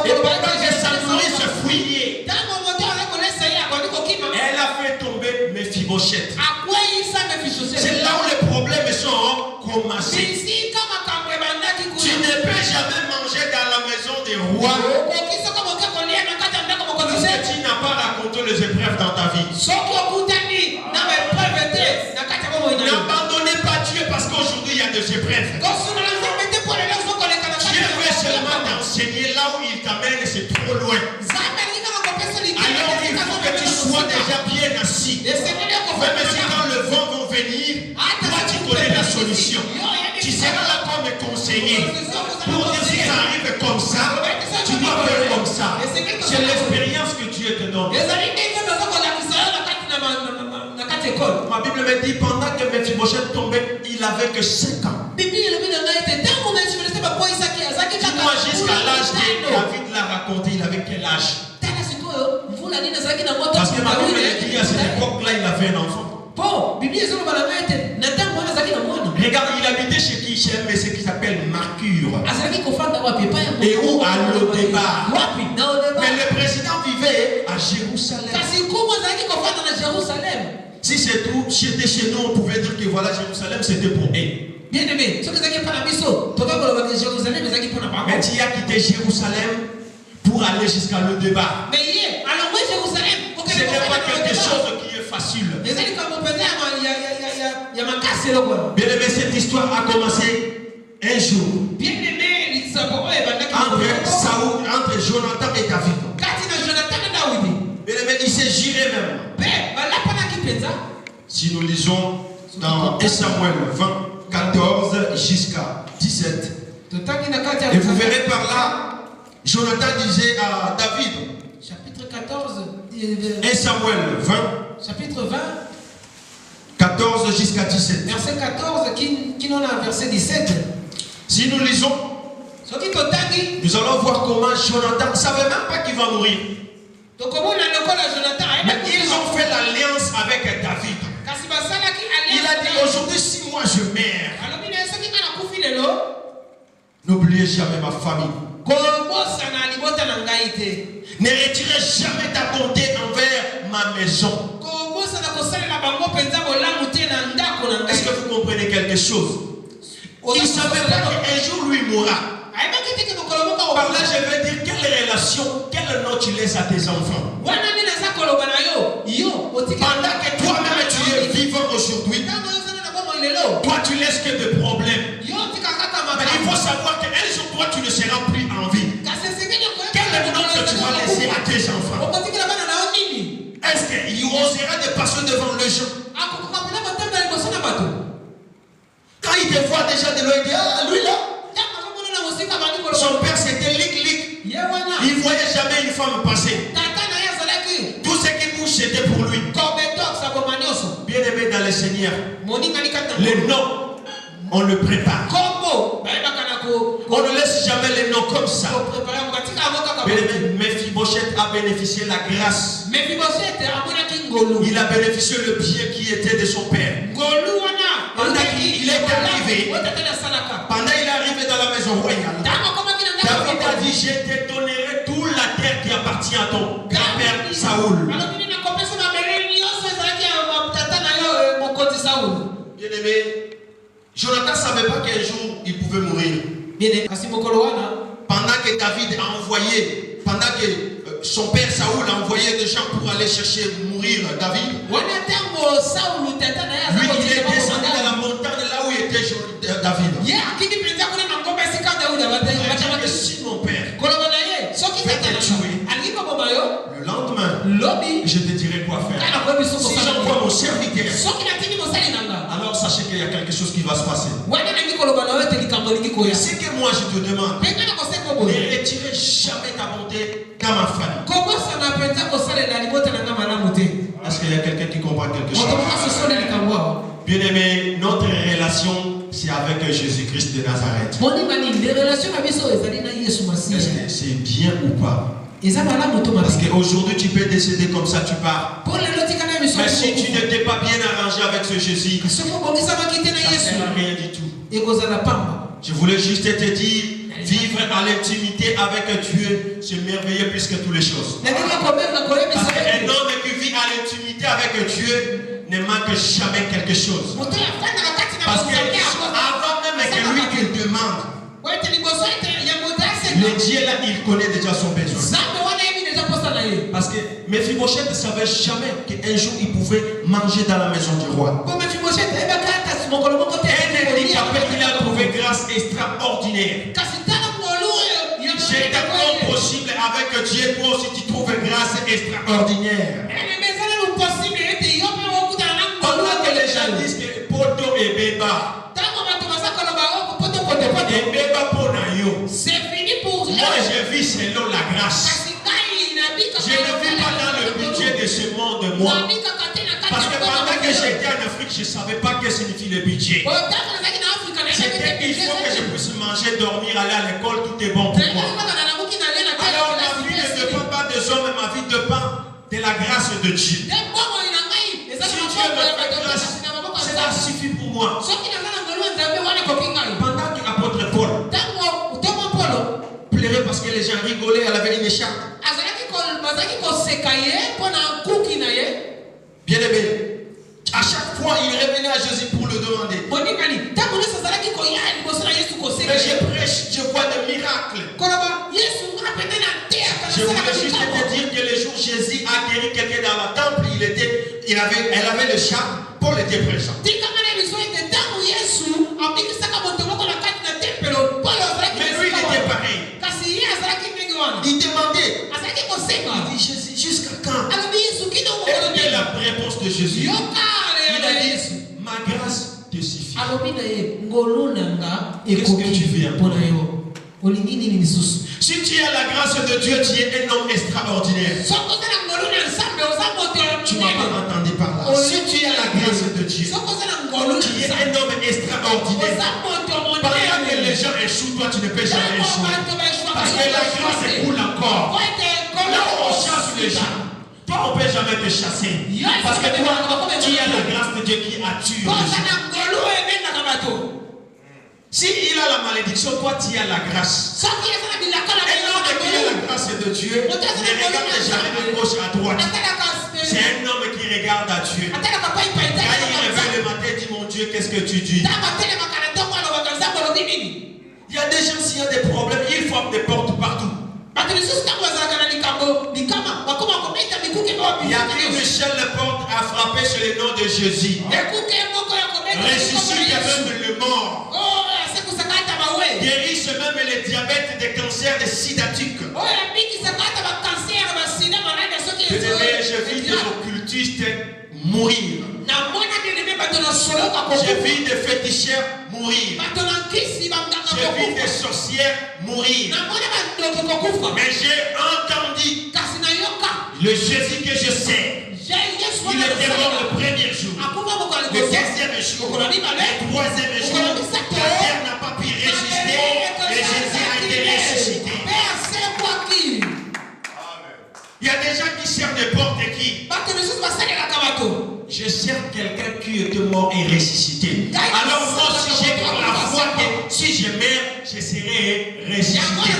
pendant que sa nourrice fouillait, elle a fait tomber Mephibosheth. C'est là où les problèmes sont commencés. Tu ne peux jamais manger dans la maison des rois. Parce que tu n'as pas raconté les épreuves dans ta vie. N'abandonnez pas Dieu parce qu'aujourd'hui il y a des épreuves. Dieu veut seulement t'enseigner là où il t'amène, c'est trop loin. Alors il faut que tu sois déjà bien assis. Même si quand le vent va venir, toi tu connais la solution. Tu seras là pour me conseiller. Pour dire si ça arrive comme ça, tu dois faire comme ça. C'est l'expérience que Dieu te donne. Ma Bible me dit pendant que Mephibosheth tombait, il avait que 5 ans. Dis-moi jusqu'à l'âge que David l'a raconté, il avait quel âge? Parce que ma Bible me dit à cette époque-là, il avait un enfant. Regarde, il habitait chez qui? Chez un monsieur qui s'appelle Mercure. Et où? À Lo-Débar. Mais le président vivait à Jérusalem. Si c'est tout, c'était chez nous, on pouvait dire que voilà, Jérusalem, c'était pour eux. Bien-aimé, mais tu as quitté Jérusalem pour aller jusqu'à Lo-Débar. Ce n'est pas quelque chose qui est facile. Bien-aimé, cette histoire a commencé un jour entre Jonathan et David. Bien-aimé, il s'est giré même. Si nous lisons dans 1 Samuel 20, 14 jusqu'à 17, et vous verrez par là, Jonathan disait à David, 14. 1 Samuel 20. Chapitre 20. 14 jusqu'à 17. Verset 14 qui n'en a verset 17. Si nous lisons, nous allons voir comment Jonathan ne savait même pas qu'il va mourir. Mais ils ont fait l'alliance avec David. Il a dit aujourd'hui si moi je meurs, n'oubliez jamais ma famille. Ne retirez jamais ta bonté envers ma maison. Est-ce que vous comprenez quelque chose? Il ne savait pas qu'un jour lui mourra. Par là, je vais dire quelle relation, quel nom tu laisses à tes enfants. Pendant que toi-même tu es vivant aujourd'hui, toi tu laisses que des problèmes. Mais il faut savoir qu'un jour toi tu ne seras plus en vie. Quel nom que tu vas laisser à tes enfants? Est-ce qu'il osera de passer devant les gens? Quand il te voit déjà de loin, il dit ah lui là. Son père c'était Lick. Il ne voyait jamais une femme passer. Tout ce qui bouge c'était pour lui. Bien aimé dans le Seigneur, les noms, on le prépare. On ne laisse jamais les noms comme ça. Bien aimé, Mephibosheth a bénéficié de la grâce. Il a bénéficié le bien qui était de son père. Pendant qu'il est arrivé, dans la maison royale, David a dit je te donnerai toute la terre qui appartient à ton grand-père Saoul. Bien aimé, Jonathan ne savait pas qu'un jour il pouvait mourir. Pendant que David a envoyé, pendant que son père Saoul a envoyé des gens pour aller chercher mourir David, lui il est descendu dans la montagne là où était David. Si mon père peut te tuer, le lendemain, je te dirai quoi faire. Si j'envoie mon serviteur, alors sachez qu'il y a quelque chose qui va se passer. Ce que moi je te demande, ne retirez jamais ta bonté dans ma famille. Est-ce qu'il y a quelqu'un qui comprend quelque chose? Bien aimé, notre relation c'est avec Jésus-Christ de Nazareth. Est-ce que c'est bien ou pas? Parce qu'aujourd'hui tu peux décéder comme ça, tu pars. Mais si tu n'étais pas bien arrangé avec ce Jésus, ça ne sert à rien du tout. Je voulais juste te dire, vivre à l'intimité avec Dieu, c'est merveilleux plus que toutes les choses. Parce qu'un homme qui vit à l'intimité avec Dieu ne manque jamais quelque chose. Parce que avant même que lui qu'il demande, le Dieu là, il connaît déjà son besoin. Parce que Mephibosheth ne savait jamais qu'un jour il pouvait manger dans la maison du roi. Un handicapé, il a trouvé grâce extraordinaire. C'est impossible avec Dieu, toi aussi tu trouves grâce extraordinaire. Pendant que les gens disent que Poto et Beba, et Beba Ponayo, c'est fini pour moi je vis selon la grâce. Je ne vis pas dans le budget de ce monde, moi. Parce que pendant que j'étais en Afrique, je ne savais pas ce que signifie le budget. C'était qu'il faut que je puisse manger, dormir, aller à l'école, tout est bon pour moi. Alors ma vie ne dépend pas des hommes, ma vie dépend de la grâce de Dieu. Si Dieu me fait grâce, cela suffit pour moi. Pendant que l'apôtre Paul pleurait parce que les gens rigolaient, elle avait une écharpe. Bien aimé, à chaque fois il revenait à Jésus pour le demander. Mais je prêche, je vois des miracles. Je voulais juste te dire que le jour où Jésus a guéri quelqu'un dans le temple, elle avait le chat, Paul était présent. Mais lui il était pareil. Il demandait. Il dit Jésus, jusqu'à quand? Écoutez la réponse de Jésus. Il a dit, ma grâce te suffit. Qu'est-ce que tu viens? Si tu as la grâce de Dieu, tu es un homme extraordinaire. Tu m'as pas entendu par là. Si tu as la grâce de Dieu, tu es un homme extraordinaire. Pendant que les gens échouent, toi tu ne peux jamais échouer. Parce que la grâce coule encore. Là où on chasse les gens, toi on ne peut jamais te chasser. Parce que toi, tu as la grâce de Dieu qui attire les gens. Si il a la malédiction, toi tu as la grâce. Un homme qui a la grâce de Dieu ne regarde jamais de gauche à droite. C'est un homme qui regarde à Dieu. Quand il réveille le matin, il dit mon Dieu, qu'est-ce que tu dis? Il y a des gens, s'il y a des problèmes, ils frappent des portes partout. Il y a Michel Leporte a frappé sur le nom de Jésus. Ressuscite même le mort. Guérissent même les diabètes, des cancers, des sidatiques. J'ai vu des occultistes mourir. J'ai vu des féticheurs mourir. J'ai vu des sorcières mourir. Mais j'ai entendu le Jésus que je sais. Il était mort le premier jour, le deuxième jour, le troisième jour. La terre n'a pas pu résister et Jésus a été ressuscité. Il y a des gens qui servent n'importe qui. Je sers quelqu'un qui était mort et ressuscité. Alors moi, si j'ai la foi que si je meurs, je serai ressuscité.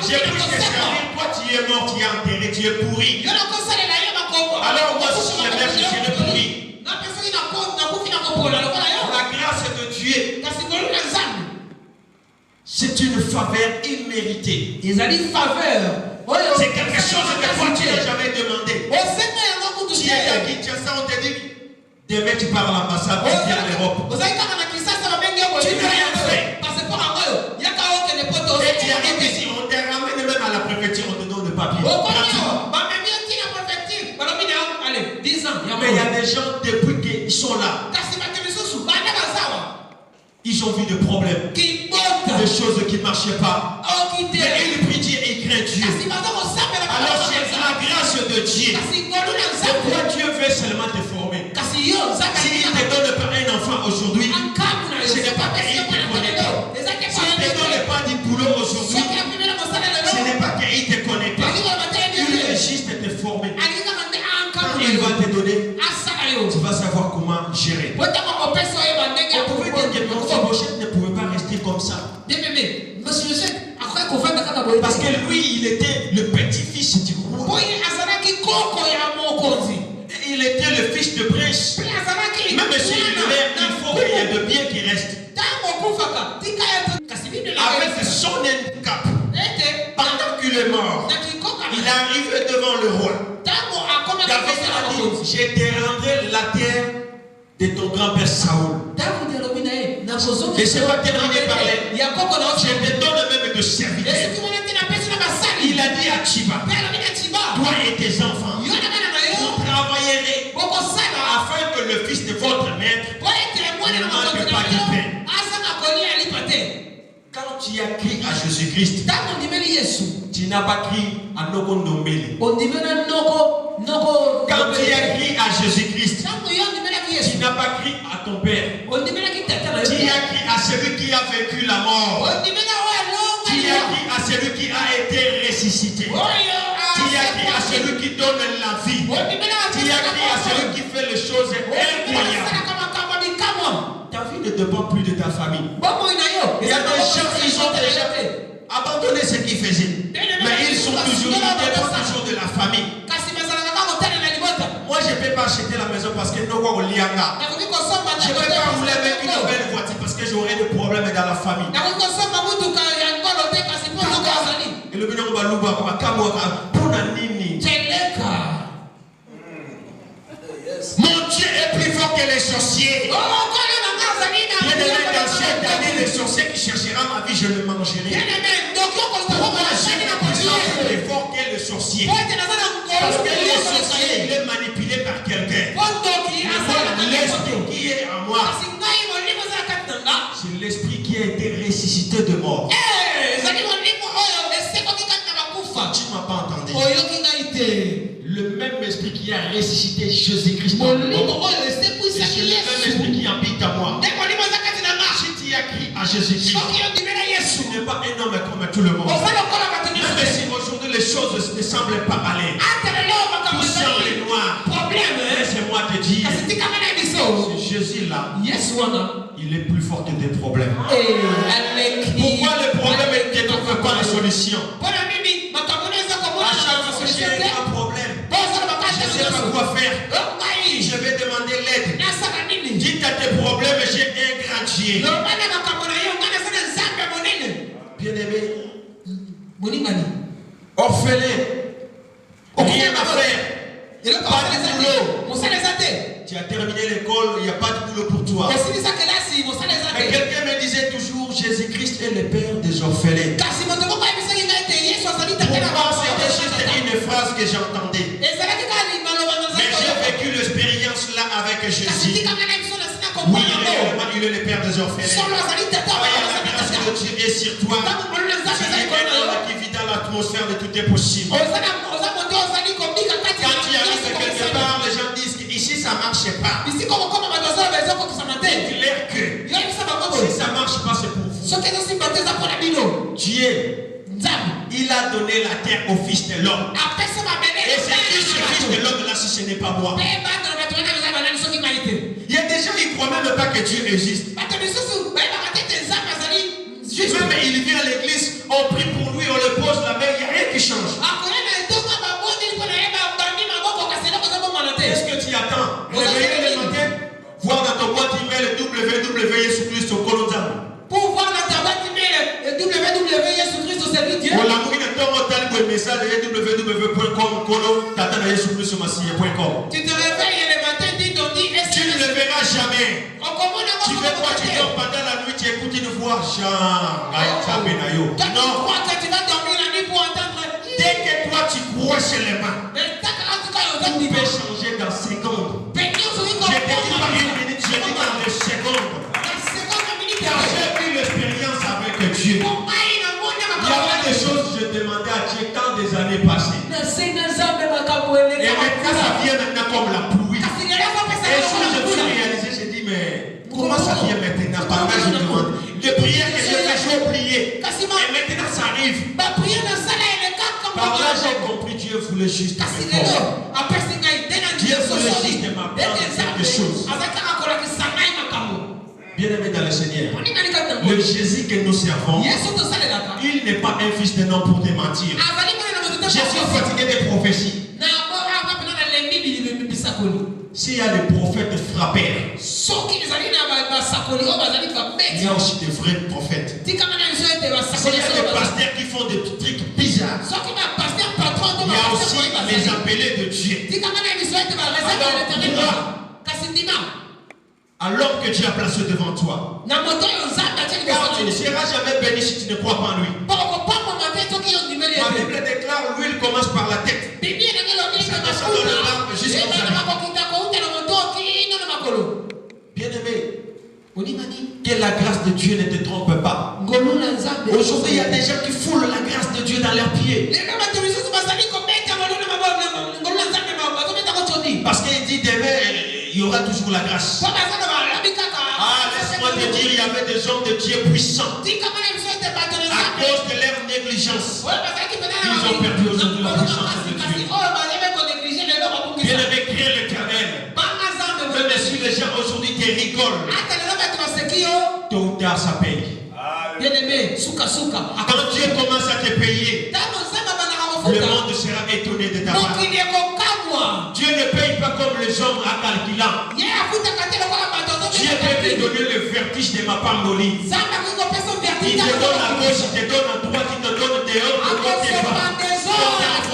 J'ai pu te servir, toi tu es mort, tu es enterré, tu es pourri. Alors moi, si je meurs, je serai pourri. La grâce de Dieu, c'est une faveur imméritée. C'est quelque chose que toi tu n'as jamais demandé. Tu es à Kinshasa, on te dit demain tu pars à l'ambassade pour dire l'Europe. Tu n'as rien fait. Et tu arrives ici, on te ramène même à la préfecture, on te donne le papier. Mais il y a des gens depuis qu'ils sont là. Ils ont vu des problèmes, des choses qui ne marchaient pas. Mais ils prient Dieu et ils craignent Dieu. Alors c'est la grâce de Dieu. Pourquoi Dieu veut seulement te former? S'il ne te donne pas un enfant aujourd'hui, ce n'est pas qu'il te connaît pas. S'il ne te donne pas du boulot aujourd'hui, ce n'est pas qu'il te connaît pas. Il veut juste te former. Quand il va te donner, tu vas savoir comment gérer. On pouvait dire que Mephibosheth ne pouvait pas rester comme ça. Parce que lui, il était le petit-fils du roi. Il était le fils de prince. Même s'il meurt, il faut qu'il y ait de bien qui reste. Avec son handicap, pendant qu'il est mort, il est arrivé devant le roi. David a dit, je te rendrai la terre de ton grand-père Saoul. Et c'est pas terminé par les. Je te donne même de serviteur. Il a dit à Chiba, toi et tes enfants, vous travaillerez afin que le fils de votre maître ne manque pas du pain. Quand tu as crié à Jésus-Christ, tu n'as pas crié à Noko Ndombele. Quand tu as crié à Jésus-Christ, tu n'as pas crié à ton père. Tu as crié à celui qui a vécu la mort. Tu as crié à celui qui a été ressuscité. Tu as crié à celui qui donne la vie. Tu as crié à celui qui fait les choses incroyables. Ta vie ne dépend plus de ta famille. Il y a des gens qui ont déjà abandonné ce qu'ils faisaient. Mais ils sont toujours, ils dépendent toujours de la famille. Moi, je ne peux pas acheter la maison parce que nous avons lianga. Je ne peux pas rouler avec une nouvelle voiture parce que j'aurai des problèmes dans la famille. Et le bino baluba pour nini. Mon Dieu est plus fort que les sorciers. Les sorciers qui chercheront ma vie, je le mangerai. Plus fort que le sorcier. Parce que le sorcier, il est manipulé par quelqu'un. L'esprit qui est en moi, c'est l'esprit qui a été ressuscité de mort. Le même esprit qui a ressuscité Jésus-Christ. C'est le même esprit qui habite à moi. Si tu as crié à Jésus-Christ, tu n'es pas un homme comme tout le monde. Même si aujourd'hui les choses ne semblent pas aller, tout semble noir, laisse-moi te dire, ce Jésus-là, il est plus fort que tes problèmes. Pourquoi le problème est que tu ne fais pas la solution? À chaque fois que j'ai un problème, je ne sais pas quoi faire, je vais demander l'aide. Dites à tes problèmes, j'ai un grand Dieu. Bien-aimé, orphelin, rien à faire, pas de boulot. Tu as terminé l'école, il n'y a pas de boulot pour toi. Mais quelqu'un me disait toujours, Jésus-Christ est le Père des orphelins. Pour moi, c'était juste une phrase que j'entendais. Mais j'ai vécu l'expérience là avec Jésus. Oui, il est le Père des orphelins. La grâce de Dieu est sur toi. Tu es un homme qui vit dans l'atmosphère de tout est possible. Quand tu arrives quelque part, les gens disent qu'ici ça ne marche pas. C'est clair que si ça ne marche pas, c'est pour vous. Dieu, il a donné la terre au Fils de l'homme. Et c'est qui ce Fils de l'homme là si ce n'est pas moi? Il y a des gens qui ne croient même pas que Dieu existe. Même il vient à l'église, on prie pour lui, on le pose la main, il n'y a rien qui change. Qu'est-ce que tu attends? Réveiller le matin, voir dans ton boîte email www.yesu-christ-kolonzam. Pour voir dans ta boîte email www.yesu-christ c'est lui Dieu. Tu te réveilles le matin, dis ton dit, tu ne le verras jamais. Tu fais quoi? Tu dors pendant la nuit, tu écoutes une voix. Toi, tu crois que tu vas dormir la nuit pour entendre. Dès que toi tu crois seulement, tout peut changer dans secondes. Je te dis pas une minute, je dis dans des secondes. J'ai eu l'expérience avec Dieu. Il y avait des choses que je demandais à Dieu tant des années passées. Et maintenant ça vient maintenant comme la pluie. Et si je me suis réalisé, j'ai dit mais comment ça vient maintenant? Par là je demande. Les prières que j'ai fait, j'ai oublié. Et maintenant ça arrive. Par là j'ai compris Dieu voulait juste me former. Dieu voulait juste m'apprendre quelque chose. Bien-aimé dans le Seigneur, le Jésus que nous servons, il n'est pas un fils de homme pour te mentir. Je suis fatigué des prophéties. S'il y a des prophètes frappeurs, il y a aussi des vrais prophètes. S'il y a des pasteurs qui font des trucs bizarres, il y a aussi les appelés de Dieu. Alors que Dieu a placé devant toi, tu ne seras jamais béni si tu ne crois pas en lui. La Bible déclare l'huile commence par la tête. Ça descend dans le barbe jusqu'aux années. Bien-aimé, que la grâce de Dieu ne te trompe pas. Aujourd'hui, il y a des gens qui foulent la grâce de Dieu dans leurs pieds. Parce qu'il dit demain, il y aura toujours la grâce. Laisse-moi te dire, il y avait des hommes de Dieu puissants. À cause de leur négligence, ils ont perdu aujourd'hui la puissance de Dieu. Bien-aimé, crie l'Éternel. Même si les gens aujourd'hui te rigolent, tôt ou tard ça paye. Bien-aimé, quand Dieu commence à te payer, le monde sera étonné de ta part. Dieu ne paye pas comme les hommes en calculant. Dieu peut te donner le vertige de ma pambolie. Il te donne à gauche, il te donne à droite, il te donne dehors, de côté bas. Ton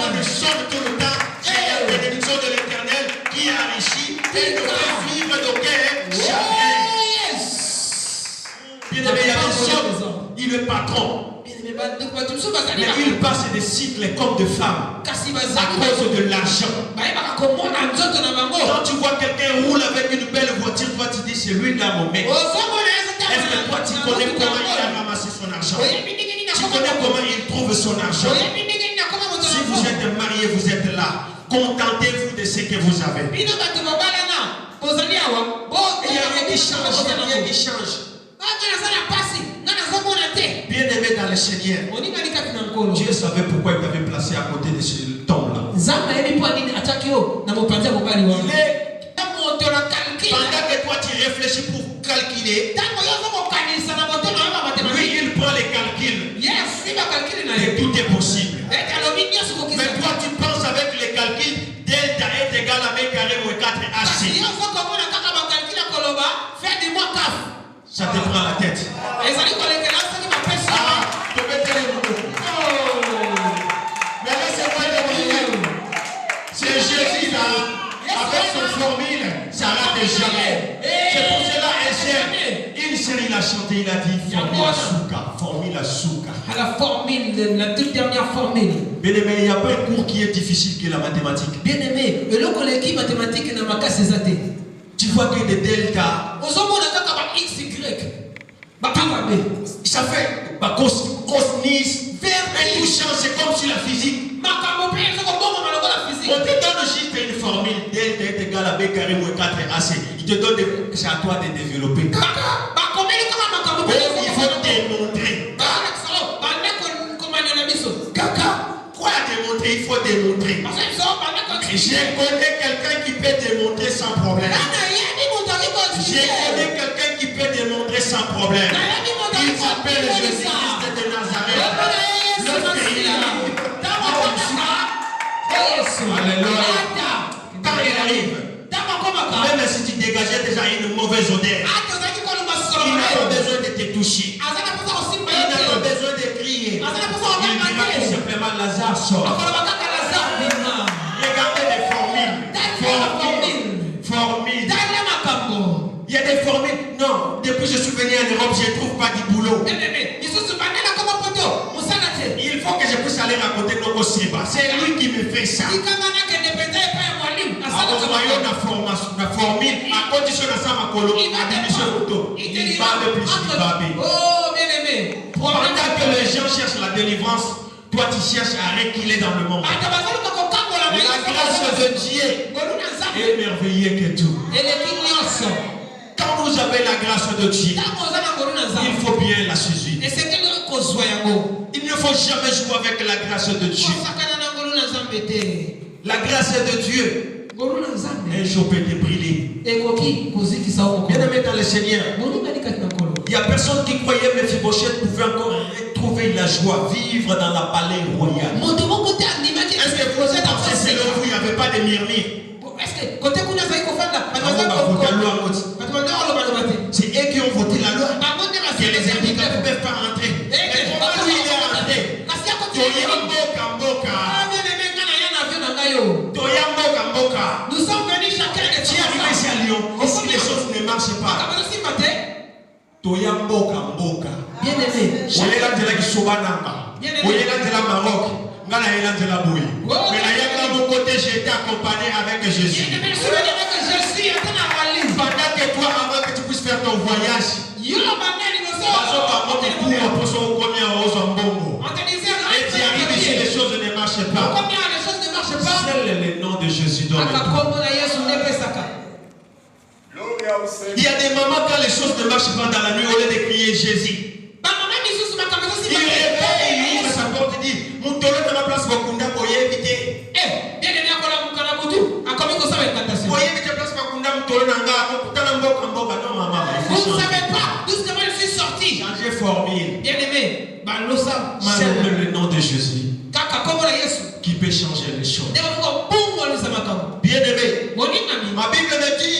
téléphone sonne tout le temps. C'est la bénédiction de l'Éternel qui enrichit et ne fait vivre d'aucun chagrin. Bien-aimé, il y a des hommes, il est patron. Mais il passe des cycles comme de femmes à cause de l'argent. Quand tu vois quelqu'un roule avec une belle voiture, toi tu dis c'est lui là mon mec. Est-ce que toi tu connais comment il a ramassé son argent? Tu connais comment il trouve son argent? Si vous êtes mariés, vous êtes là. Contentez-vous de ce que vous avez. Il y a rien qui change. Il y a rien qui change. Bien-aimé dans le Seigneur, Dieu savait pourquoi il t'avait placé à côté de ce tombe-là. Pendant que toi tu réfléchis pour calculer, lui il prend les calculs. Et tout est possible. Mais toi tu penses avec les calculs, delta est égal à b carré moins 4ac. Ça te prend la tête. Mais laissez-moi le dire, c'est Jésus là, avec son formule, ça rate jamais. C'est pour cela, une série il a chanté, il a dit formule souka. À la formule, la toute dernière formule. Bien aimé, il n'y a pas un cours qui est difficile que la mathématique. Bien aimé, le collègue mathématique n'a pas cassé sa tête. Tu vois que des delta. Ça fait cosnis, vers et tout change, c'est comme sur la physique. On te donne juste une formule, delta est égal à b carré moins 4ac. Il te donne, c'est à toi de développer. Il faut démontrer. Quoi démontrer? Il faut démontrer. Je connais quelqu'un qui peut démontrer sans problème. Je connais quelqu'un qui peut démontrer sans problème. Il s'appelle Jésus-Christ de Nazareth. Alléluia. Quand il arrive, même si tu dégageais déjà une mauvaise odeur, il n'a pas besoin de te toucher. Il n'a pas besoin de crier. Il dira tout simplement Lazare sort. Regardez les formules. Il y a des formules. Non, depuis que je suis venu en Europe, je ne trouve pas du boulot. Il faut que je puisse aller raconter nos Siba. C'est lui qui me fait ça. La formule, à condition de ça, ma colo, il parle plus. Oh, bien aimé. Pendant que les gens cherchent la délivrance, toi tu cherches à reculer dans le monde. La grâce de Dieu est merveilleuse que tout. Quand vous avez la grâce de Dieu, il faut bien la saisir. Il ne faut jamais jouer avec la grâce de Dieu. La grâce de Dieu, un jour peut te brûler. Bien aimé dans le Seigneur, il n'y a personne qui croyait que Mephibosheth pouvait encore retrouver la joie, vivre dans la palais royale. Est-ce que vous êtes en train de vous, il n'y avait pas de murmures? C'est eux qui ont voté la loi. Que les handicapés ne peuvent pas rentrer. Et comment lui il est rentré? Nous sommes venus chacun de tu es arrivé ici à Lyon. Et si les choses ne marchent pas, bien aimé, j'étais accompagné avec Jésus. Pendant que toi, avant que tu puisses faire ton voyage, et tu arrives ici, les choses ne marchent pas. Seul le nom de Jésus donne. Il y a des moments quand les choses ne marchent pas dans la nuit, au lieu de crier Jésus, il réveille, il ouvre sa porte et dit Moutolo dans la place Bakunda pour y éviter. Pour y éviter place Bakunda, Moutolo Nanga, Mboka, non maman. Vous ne savez pas d'où je suis sorti. Changer formule. Bien aimé, c'est le nom de Jésus qui peut changer les choses. Bien aimé, ma Bible me dit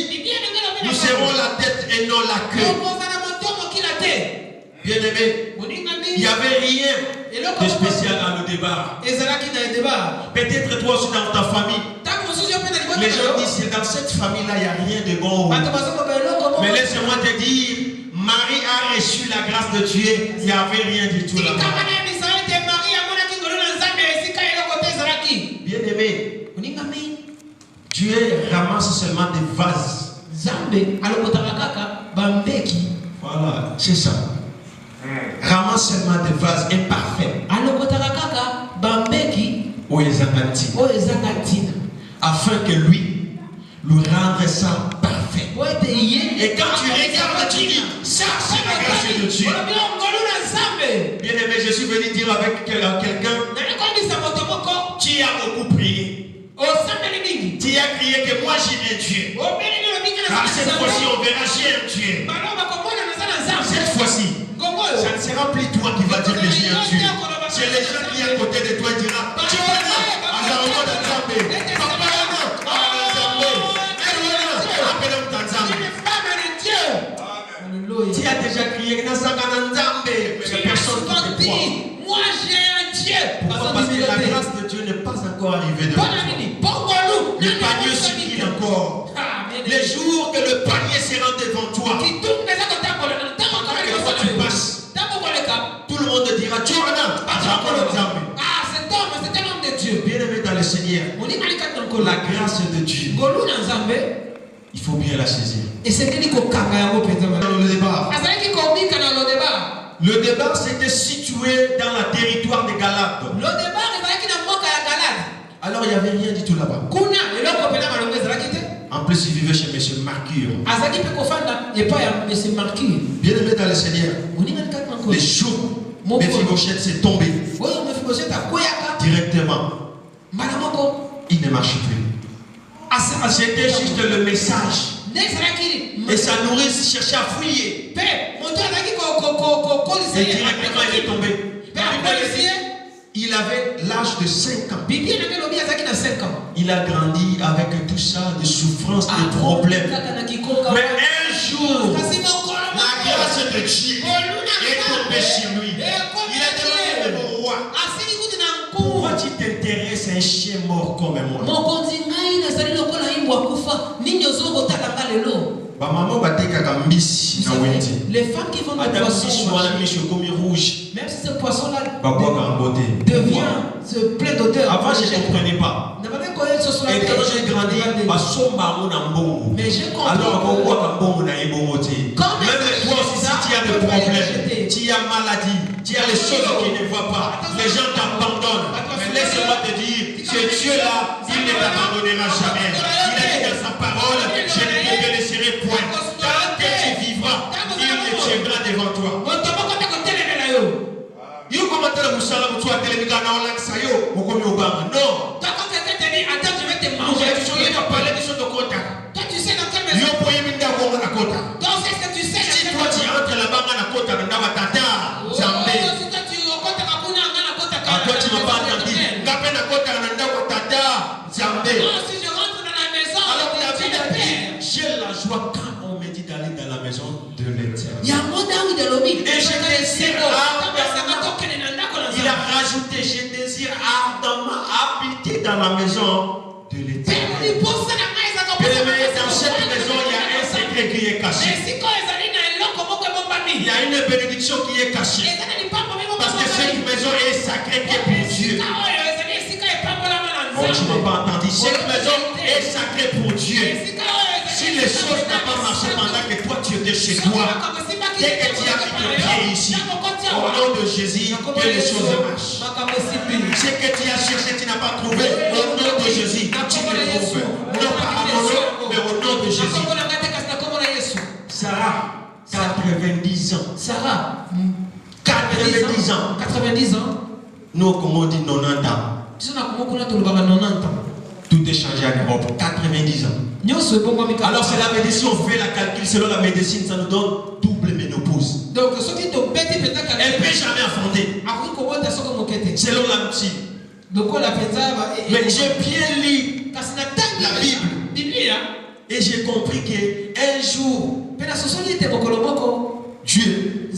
nous serons la tête et non la queue. Bien aimé, il n'y avait rien de spécial dans le débat. Peut-être toi aussi dans ta famille. Les gens disent que dans cette famille-là, il n'y a rien de bon. Mais laisse-moi te dire, Marie a reçu la grâce de Dieu. Il n'y avait rien du tout là-bas. Bien aimé, Dieu ramasse seulement des vases. Voilà, c'est ça. Ramasse seulement des vases imparfaits. afin que lui rende ça parfait. Et quand tu regardes, tu dis, ça c'est la grâce de Dieu. Bien aimé, je suis venu dire avec quelqu'un, tu as beaucoup prié. Tu as crié que moi j'ai un Dieu. Cette fois-ci on verra j'ai un Dieu. Cette fois-ci, ça ne sera plus toi qui vas dire que j'ai un Dieu. C'est les gens qui à côté de toi diront, tu vas là, tu as déjà crié que personne ne te croit. Moi j'ai un Dieu. Parce que la grâce de Dieu n'est pas encore arrivée devant toi. Le panier s'il encore. Les jours que le panier sera devant toi, que toi tu passes, tout le monde dira Dieu maintenant. Cet homme, c'est un homme de Dieu. Bien aimé dans le Seigneur, la grâce de Dieu, il faut bien la saisir. Le débat s'était situé dans le territoire de Galate. Alors il n'y avait rien du tout là-bas. En plus, il vivait chez M. Mercure. Bien aimé dans le Seigneur, les jours, Mephibosheth s'est tombé directement. Il ne marche plus. C'était juste le message. Et sa nourrice cherchait à fouiller. Et directement il est tombé. Il avait l'âge de 5 ans. Il a grandi avec tout ça, des souffrances, des problèmes. Mais un jour, la grâce de Dieu est tombée sur lui. Il a demandé au roi, pourquoi tu t'intéresses à un chien mort comme moi? Les femmes qui vont de rouge, même si ce poisson-là devient ce plein d'odeur. Avant, je ne comprenais pas. Et quand j'ai grandi, mais j'ai compris. Alors, même toi aussi, si tu as des problèmes, tu as maladie, tu as les choses qui ne voient pas, les gens t'abandonnent. Mais laisse-moi te dire, ce Dieu-là, il ne t'abandonnera jamais. Il a dit dans sa parole, je ne te laisserai point. Tant que tu vivras, il te tiendra devant toi. You comment tu as musala mutu atelemika na ola sayo okomi obanga non. Toi quand quelqu'un te dit attends je vais te manger, tu vas parler de de kota. Toi tu sais dans quelle maison. Yo poye minda ko na kota. Donc c'est ce que tu sais. Si toi tu entres là-bas na kota na tata. Jambe. Si toi tu kota kakuna na kota ka. Toi tu m'as pas entendu. Ngape na kota na ndako tata. Jambe. Si je rentre dans la maison, alors David a dit j'ai la joie quand on me dit d'aller dans la maison de l'Éternel. Il y a un monde où de l'homme. Et je désire il a rajouté, je désire ardemment habiter dans la maison de l'Éternel. Dans cette maison, il y a un secret qui est caché. Il y a une bénédiction qui est cachée. Parce que cette maison est sacrée qui est pour Dieu. Oh, tu ne m'as pas entendu. Cette maison est sacrée pour Dieu. Si les choses n'ont pas marché pendant que toi tu étais chez toi, dès que tu as mis ton pied ici, au nom de Jésus, que les choses marchent. Ce que tu as cherché, tu n'as pas trouvé, au nom de Jésus, tu le trouves. Non pas à mon nom, mais au nom de Jésus. Sarah, 90 ans. Sarah, 90 ans. 90 ans. Nous, comme on dit 90 ans. Tout est changé en Europe. 90 ans. Alors cela veut dire si on fait la calcul selon la médecine, ça nous donne double ménopause. Donc ce qui te bête peut-être elle ne peut jamais affronter. Selon la médecine. Mais j'ai bien lu la Bible. Et j'ai compris qu'un jour, Dieu,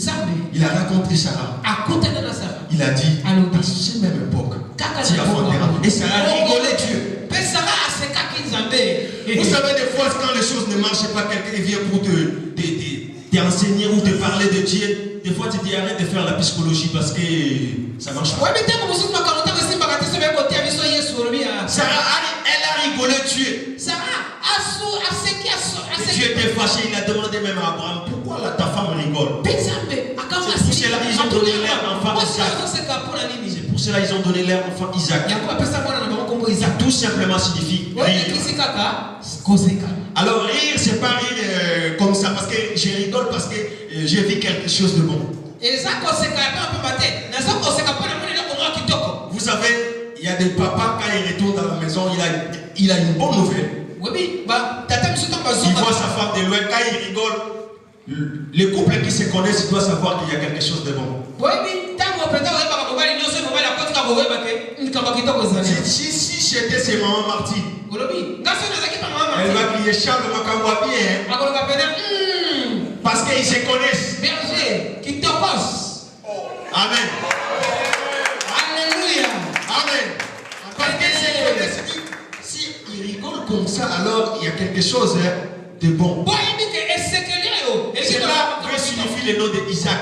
il a rencontré Sarah. Il a dit, dans cette même époque, tu affronteras. Et Sarah rigolait Dieu. Vous savez, des fois, quand les choses ne marchent pas, quelqu'un vient pour t'enseigner ou te parler de Dieu. Des fois, tu dis arrête de faire la psychologie parce que ça marche pas. Sarah, elle a rigolé Dieu. Dieu était fâché, il a demandé même à Abraham, pourquoi là, ta femme rigole? C'est pour cela qu'ils ont donné l'air d'enfant de Sarah. C'est pour cela ils ont donné leur enfant Isaac. Tout simplement signifie rire. Alors rire, c'est pas rire comme ça parce que je rigole parce que j'ai vu quelque chose de bon. Vous savez, il y a des papas quand ils retournent dans la maison, il a une bonne nouvelle. Il voit sa femme de loin, quand il rigole, les couples qui se connaissent, ils doivent savoir qu'il y a quelque chose de bon. Si j'étais ses mamans martyrs, elle va crier Charles Makamwa bien. Parce qu'ils se connaissent. Amen. Alléluia. Amen. Parce qu'ils se connaissent. Si ils rigolent comme ça, alors il y a quelque chose de bon. Cela peut signifier le nom d'Isaac.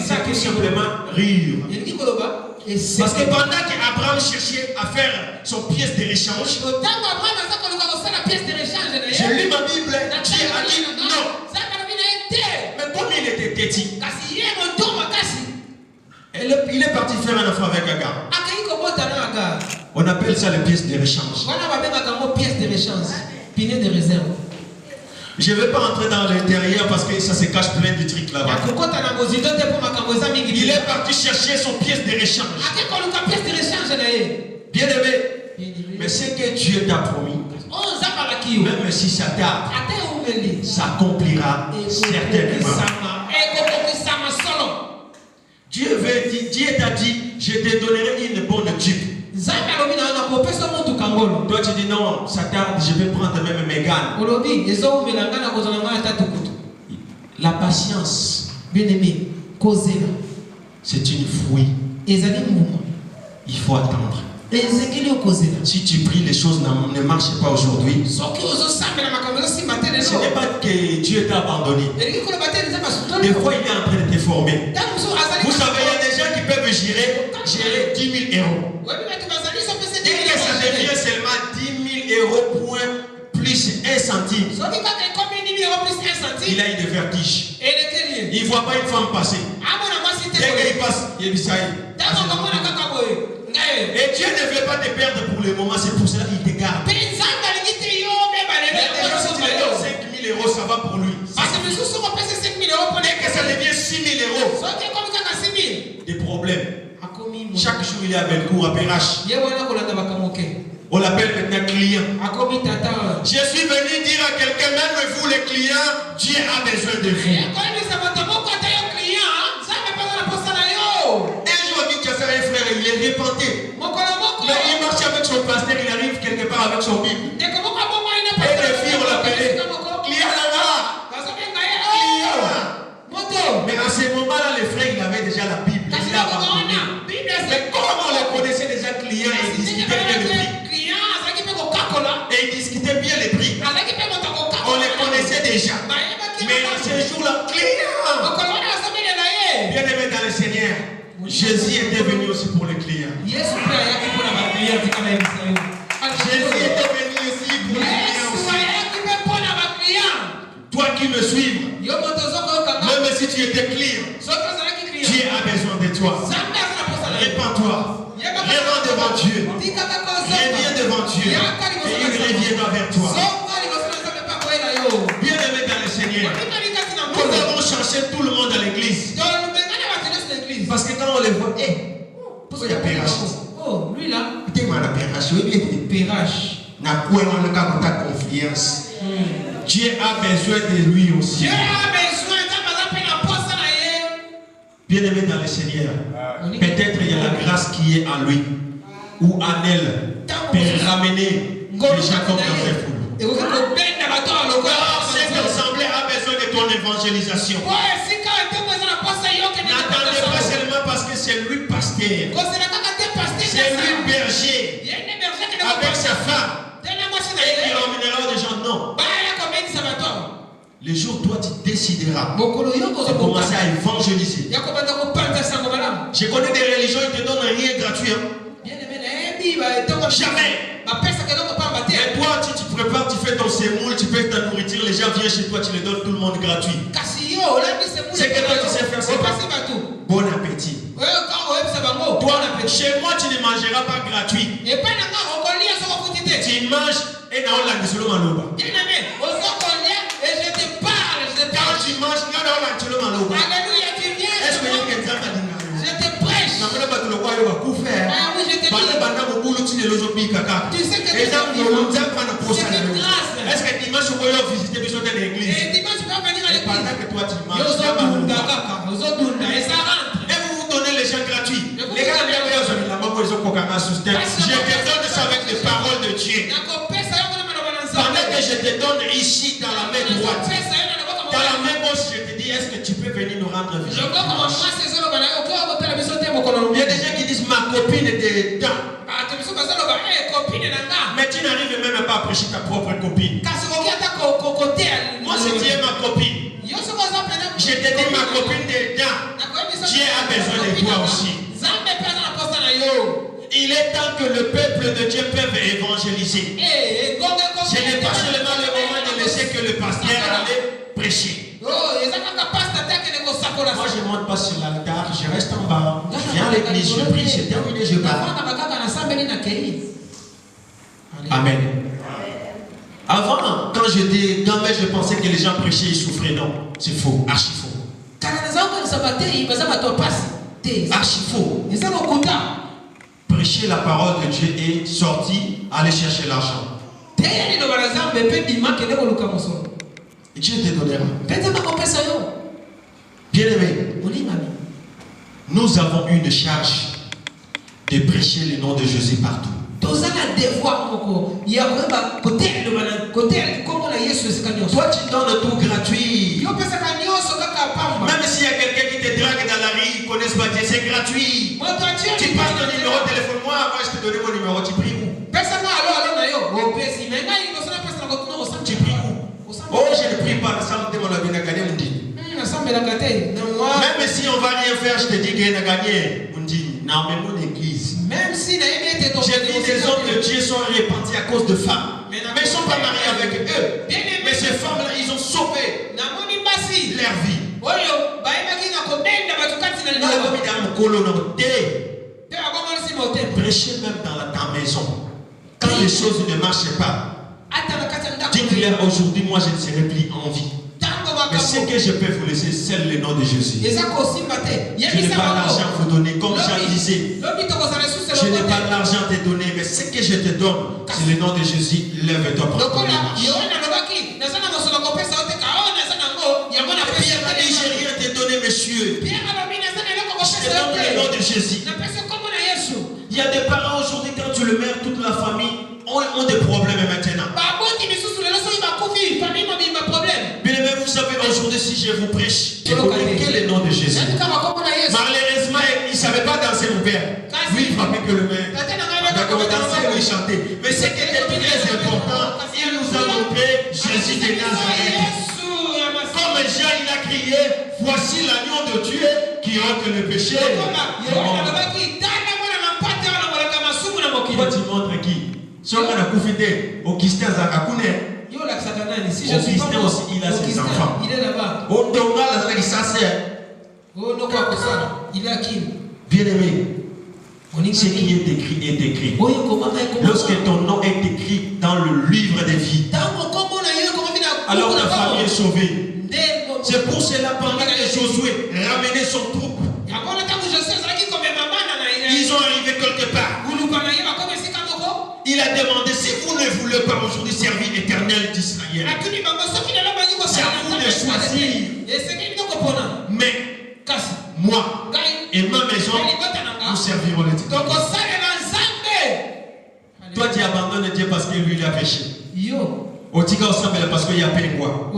C'est tout simplement rire. Parce que pendant qu'Abraham cherchait à faire son pièce de rechange, j'ai lu ma Bible, Dieu a dit non. Mais comme il était têtu, il est parti faire un enfant avec Agar. On appelle ça les pièces de rechange. Je ne vais pas entrer dans l'intérieur parce que ça se cache plein de trucs là-bas. Il est parti chercher son pièce de rechange. Bien aimé, mais ce que Dieu t'a promis, même si ça tarde, ça accomplira certainement. Dieu t'a dit, je te donnerai une bonne jupe. Toi tu dis non, ça tarde, je vais prendre même mes gants. La patience, bien aimé, c'est une fruit. Il faut attendre. Si tu pries, les choses ne marchent pas aujourd'hui. Ce n'est pas que Dieu t'a abandonné. Des fois, il est en train de te former. Vous savez, il y a des gens qui peuvent gérer 10 000 euros. Dès que ça devient seulement 10 000 euros point plus 1 centime, il a une vertige. Il ne voit pas une femme passer. Dès qu'il passe, il dit ça y est. Et Dieu ne veut pas te perdre pour le moment, c'est pour cela qu'il te garde. Mais déjà, si tu lui donnes 5 000 euros, ça va pour lui. Dès que ça devient 6 000 euros, des problèmes. Chaque jour, il est à Belcourt, à Perrache. On l'appelle maintenant client. Je suis venu dire à quelqu'un, même vous les clients, Dieu a besoin de vous. Un frère, il est repenté. Mais il marche avec son pasteur, il arrive quelque part avec son Bible. Et les filles, on l'appelait client là-bas. Mais à ce moment-là, les frères, il avait déjà la Bible. Il a abandonné. Mais comme on les connaissait déjà clients, et ils discutaient bien le prix. Et ils discutaient bien les prix. On les connaissait déjà. Mais à ce jour-là, client. Bien aimé dans le Seigneur. Jésus était venu aussi pour les clients. Jésus était venu aussi pour les clients. Toi qui me suis, même si tu étais client, Dieu a besoin de toi. Répands-toi. Reviens devant Dieu. Reviens devant Dieu. Et il reviendra vers toi. Bien aimé dans le Seigneur. Nous avons cherché tout le monde à l'église. Parce que quand on les voit, pourquoi il y a Perrache? Oh, lui là. Il y a Perrache. N'a quoi on a ta confiance. Dieu a besoin de lui aussi. Dieu a besoin bien aimé dans le Seigneur. Peut-être il y a la grâce qui est en lui ou en elle pour ramener les gens comme dans ces foules. Cette assemblée a besoin de ton évangélisation. N'attendez pas seulement parce que c'est lui pasteur. C'est lui berger. Avec sa femme. Et il ramènera des gens. Non. Le jour où toi tu décideras de commencer à évangéliser. Je connais des religions qui ne te donnent rien gratuit. Jamais. Et toi, tu te prépares, tu fais ton sémoule, tu fais ta nourriture, les gens viennent chez toi, tu les donnes tout le monde gratuit. C'est que toi tu sais faire ça. Bon appétit. Toi, avec toi. Chez moi, tu ne mangeras pas gratuit. Et pas d'accord, on connaît ce qu'on vous dit. Tu manges et non, on l'a dit seulement l'eau. Bien aimé, on se connaît et je te parle. Quand tu manges, non, on l'a dit seulement l'eau. Alléluia, tu viens. Est-ce que vous avez dit? Je te prêche. Ah oui, je te dis. Tu sais que c'est grâce. Est-ce que dimanche vous pouvez visiter l'église? Et dimanche tu peux venir à l'église. Pendant que toi tu manges, et ça rentre. et vous vous donnez les gens gratuits. Les gars, je te donne ça avec les paroles de Dieu. Pendant que je te donne ici dans la main droite, dans la main gauche, je te dis, est-ce que tu peux venir nous rendre visite? Il y a des gens qui disent, ma copine est dedans. Mais tu n'arrives même pas à prêcher ta propre copine. Moi, si tu es ma copine, je te dis ma copine dedans. Dieu a besoin de toi aussi. Il est temps que le peuple de Dieu puisse évangéliser. Ce n'est pas seulement le moment de laisser que le pasteur allait prêcher. Moi, je ne monte pas sur l'altar, je reste en bas. Je viens à l'église, je prie, c'est terminé, je pars. Amen. Avant, quand j'étais gamin, je pensais que les gens prêchaient et souffraient. Non, c'est faux, archi faux. Archi faux. Prêcher la parole de Dieu et sortir, aller chercher l'argent. Dieu te donnera. Bien aimé, nous avons une charge de prêcher le nom de Jésus partout. Toi, tu donnes tout gratuit. Même s'il y a quelqu'un qui te drague dans la rue, ils ne connaissent pas Dieu, c'est gratuit. Tu passes ton numéro de téléphone, moi je te donne mon numéro, tu pries où? Tu pries où? Oh, je ne prie pas, même si on ne va rien faire, je te dis qu'il a gagné. Non, mais mon église. Même si j'ai vu des hommes de Dieu sont répandus à cause de femmes. Mais ils ne sont pas mariés avec eux. Mais ces femmes-là, ils ont sauvé leur vie. Prêchez même dans ta maison. Quand les choses ne marchent pas, dites-leur aujourd'hui, moi je ne serai plus en vie. Mais ce que je peux vous laisser, c'est le nom de Jésus. Je n'ai pas l'argent à vous donner, comme Jean disait. Je n'ai pas l'argent à te donner, mais ce que je te donne, c'est le nom de Jésus. Lève-toi pour ton marche. Pierre a dit, j'ai rien à te donner, monsieur. Je te donne le nom de Jésus. Il y a des parents aujourd'hui, quand tu le mets, toute la famille ont des problèmes maintenant. Bien aimé, vous savez, aujourd'hui, si je vous prêche, je connais quel est le nom de Jésus. Malheureusement, il ne savait pas danser mon père. Lui, il frappait que le main. D'accord, danser, lui, chanter. Mais ce qui était très important, il nous a montré Jésus de Nazareth. Comme Jean, il a crié, voici l'agneau de Dieu qui ôte le péché. Toi, tu montres qui? Si on a profité, Augustin Zakakune. Augustin aussi, il a ses enfants. Il est là-bas. Il est à qui? Bien aimé, ce qui est écrit est écrit. Lorsque ton nom est écrit dans le livre des vies, alors ta famille est sauvée. C'est pour cela pendant que Josué ramenait son troupe, ils ont arrivé quelque part. Il a demandé, si vous ne voulez pas aujourd'hui servir l'Éternel d'Israël, c'est à vous de choisir. Mais moi et ma maison, nous servirons l'Éternel. Toi, tu abandonnes Dieu parce que lui, il a péché. Otika osambela parce qu'il y a pengwa.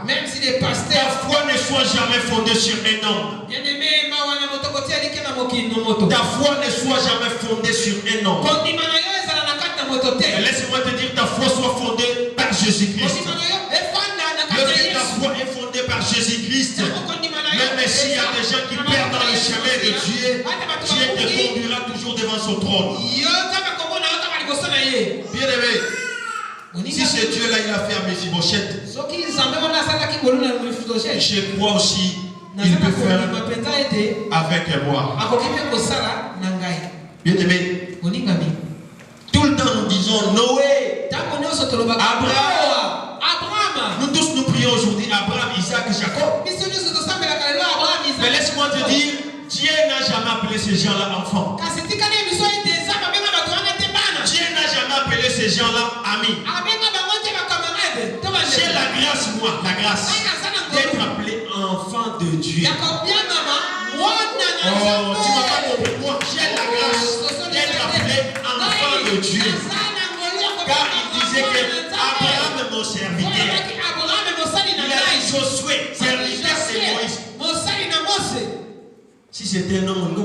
Même si les pasteurs, ta foi ne soit jamais fondée sur un homme. Ta foi ne soit jamais fondée sur un homme. Laisse-moi te dire, ta foi soit fondée par Jésus-Christ. Lorsque ta foi est fondée par Jésus-Christ, même s'il y a des gens qui perdent dans le chemin de Dieu, Dieu te conduira toujours devant son trône. Bien aimé, si ce Dieu-là, il a fait à Mephibosheth, je crois aussi il peut faire avec moi. Bien aimé, tout le temps nous disons Noé, Abraham. Nous tous nous prions aujourd'hui Abraham, Isaac, Jacob. Mais laisse-moi te dire, Dieu n'a jamais appelé ces gens-là enfants. Dieu n'a jamais appelé ces gens-là amis. J'ai la grâce, moi, la grâce d'être appelé enfant de Dieu. Oh, tu m'as pas compris. Moi, j'ai la grâce d'être appelé enfant de Dieu. Car il disait que Abraham est mon serviteur. Il a dit Josué, serviteur de Moïse. Si c'était un homme,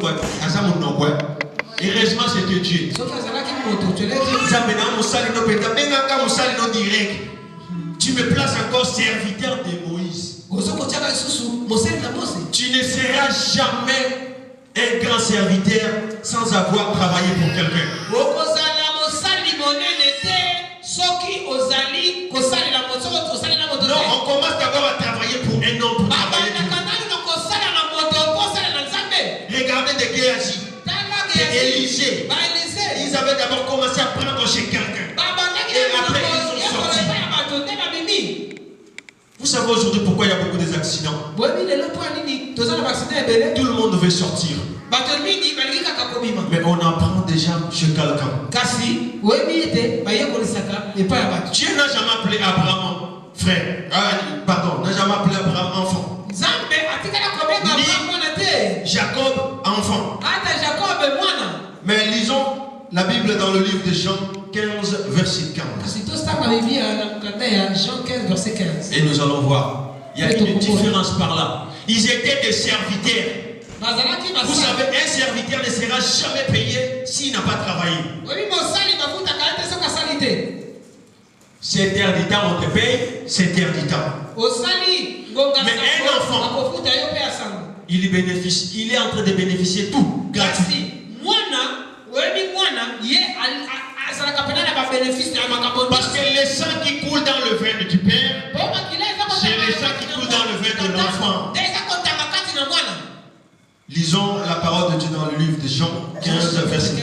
heureusement c'était Dieu. Tu me places encore serviteur de Moïse. Tu ne seras jamais un grand serviteur sans avoir travaillé pour quelqu'un. Non, on commence d'abord à travailler pour un homme. Pour travailler pour... Regardez de Géasi, de Élisée. Ils avaient d'abord commencé à prendre chez quelqu'un. Et après ils sont sortis. Vous savez aujourd'hui pourquoi il y a beaucoup d'accidents? Tout le monde veut sortir. Mais on apprend déjà chez quelqu'un. Dieu n'a jamais appelé Abraham frère. Pardon, n'a jamais appelé Abraham enfant. Ni Jacob enfant. Mais lisons la Bible dans le livre de Jean 15, verset 15. Et nous allons voir. Il y a une différence par là. Ils étaient des serviteurs. Vous savez, un serviteur ne sera jamais payé s'il n'a pas travaillé. C'est terre du temps, on te paye, c'est terre du temps. Mais un enfant, il est en train de bénéficier tout gratuit. Parce que le sang qui coule dans le veine du père, c'est le sang qui coule dans le veine de l'enfant. Lisons la parole de Dieu dans le livre de Jean 15, verset 15.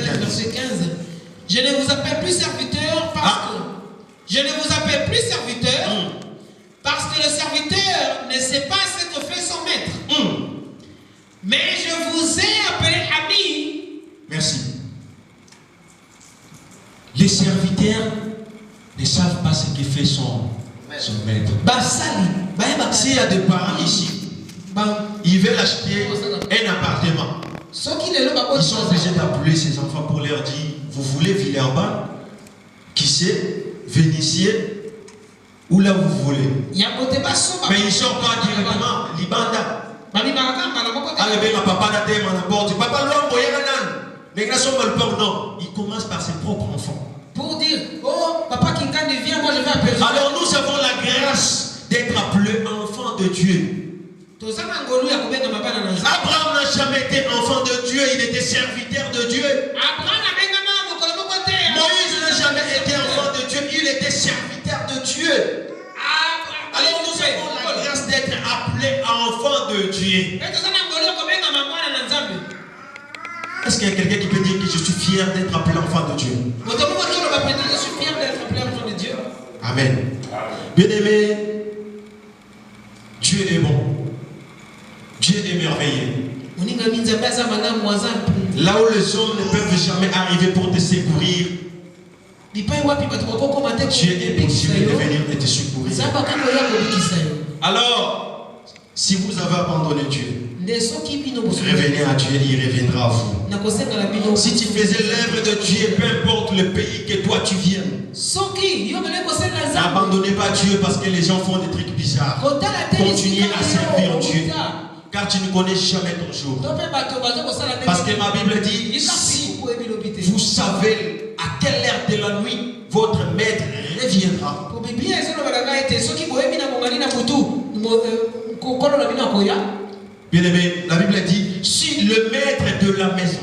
Je ne vous appelle plus serviteur parce que je ne vous appelle plus serviteur parce que le serviteur ne sait pas ce que fait son maître. Mais je vous ai appelé ami. Merci. Les serviteurs ne savent pas ce que fait son maître. S'il y a des parents ici, ils veulent acheter un appartement. Ils sont obligés d'appeler ces enfants pour leur dire, vous voulez Villeurbanne, qui sait, Vénitieux, ou là vous voulez. Mais ils ne sortent pas directement, Libanda. Non, il commence par ses propres enfants. Pour dire, oh, papa Kinkani vient, moi je vais appeler. Alors nous avons la grâce d'être appelés enfants de Dieu. Abraham n'a jamais été enfant de Dieu, il était serviteur de Dieu. Moïse n'a jamais été enfant de Dieu, il était serviteur de Dieu. Alors nous avons la grâce d'être appelés enfants de Dieu. Est-ce qu'il y a quelqu'un qui peut dire que je suis fier d'être appelé enfant de Dieu? Amen. Bien-aimé, Dieu est bon. Dieu est merveilleux. Là où les hommes ne peuvent jamais arriver pour te secourir, Dieu est possible de venir et te secourir. Alors, si vous avez abandonné Dieu, revenez à Dieu, il reviendra à vous. Si tu faisais l'œuvre de Dieu, peu importe le pays que toi tu viens, n'abandonnez pas Dieu parce que les gens font des trucs bizarres. Continuez à servir Dieu, car tu ne connais jamais ton jour. Parce que ma Bible dit, si vous savez à quelle heure de la nuit votre maître reviendra. Bien-aimé, la Bible dit, si le maître de la maison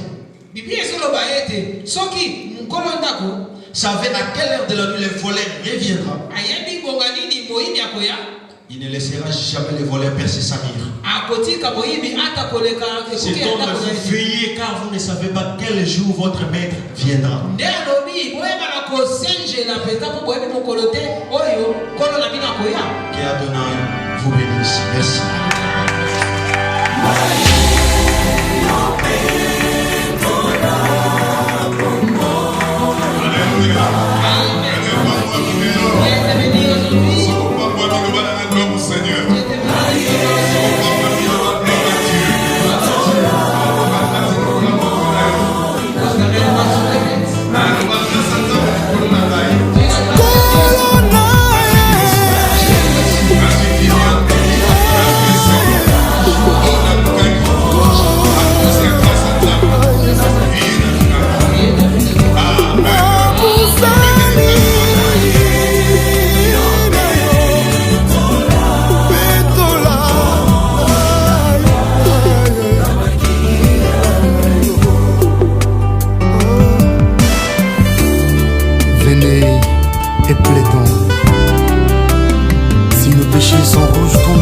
savait à quelle heure de la nuit le voleur reviendra, Il ne laissera jamais les voleurs percer sa mire. Cet homme a dit, veillez car vous ne savez pas quel jour votre maître viendra. Qu'Adonai vous bénisse. Merci. Venez et plaidons. Si nos péchés sont rouges comme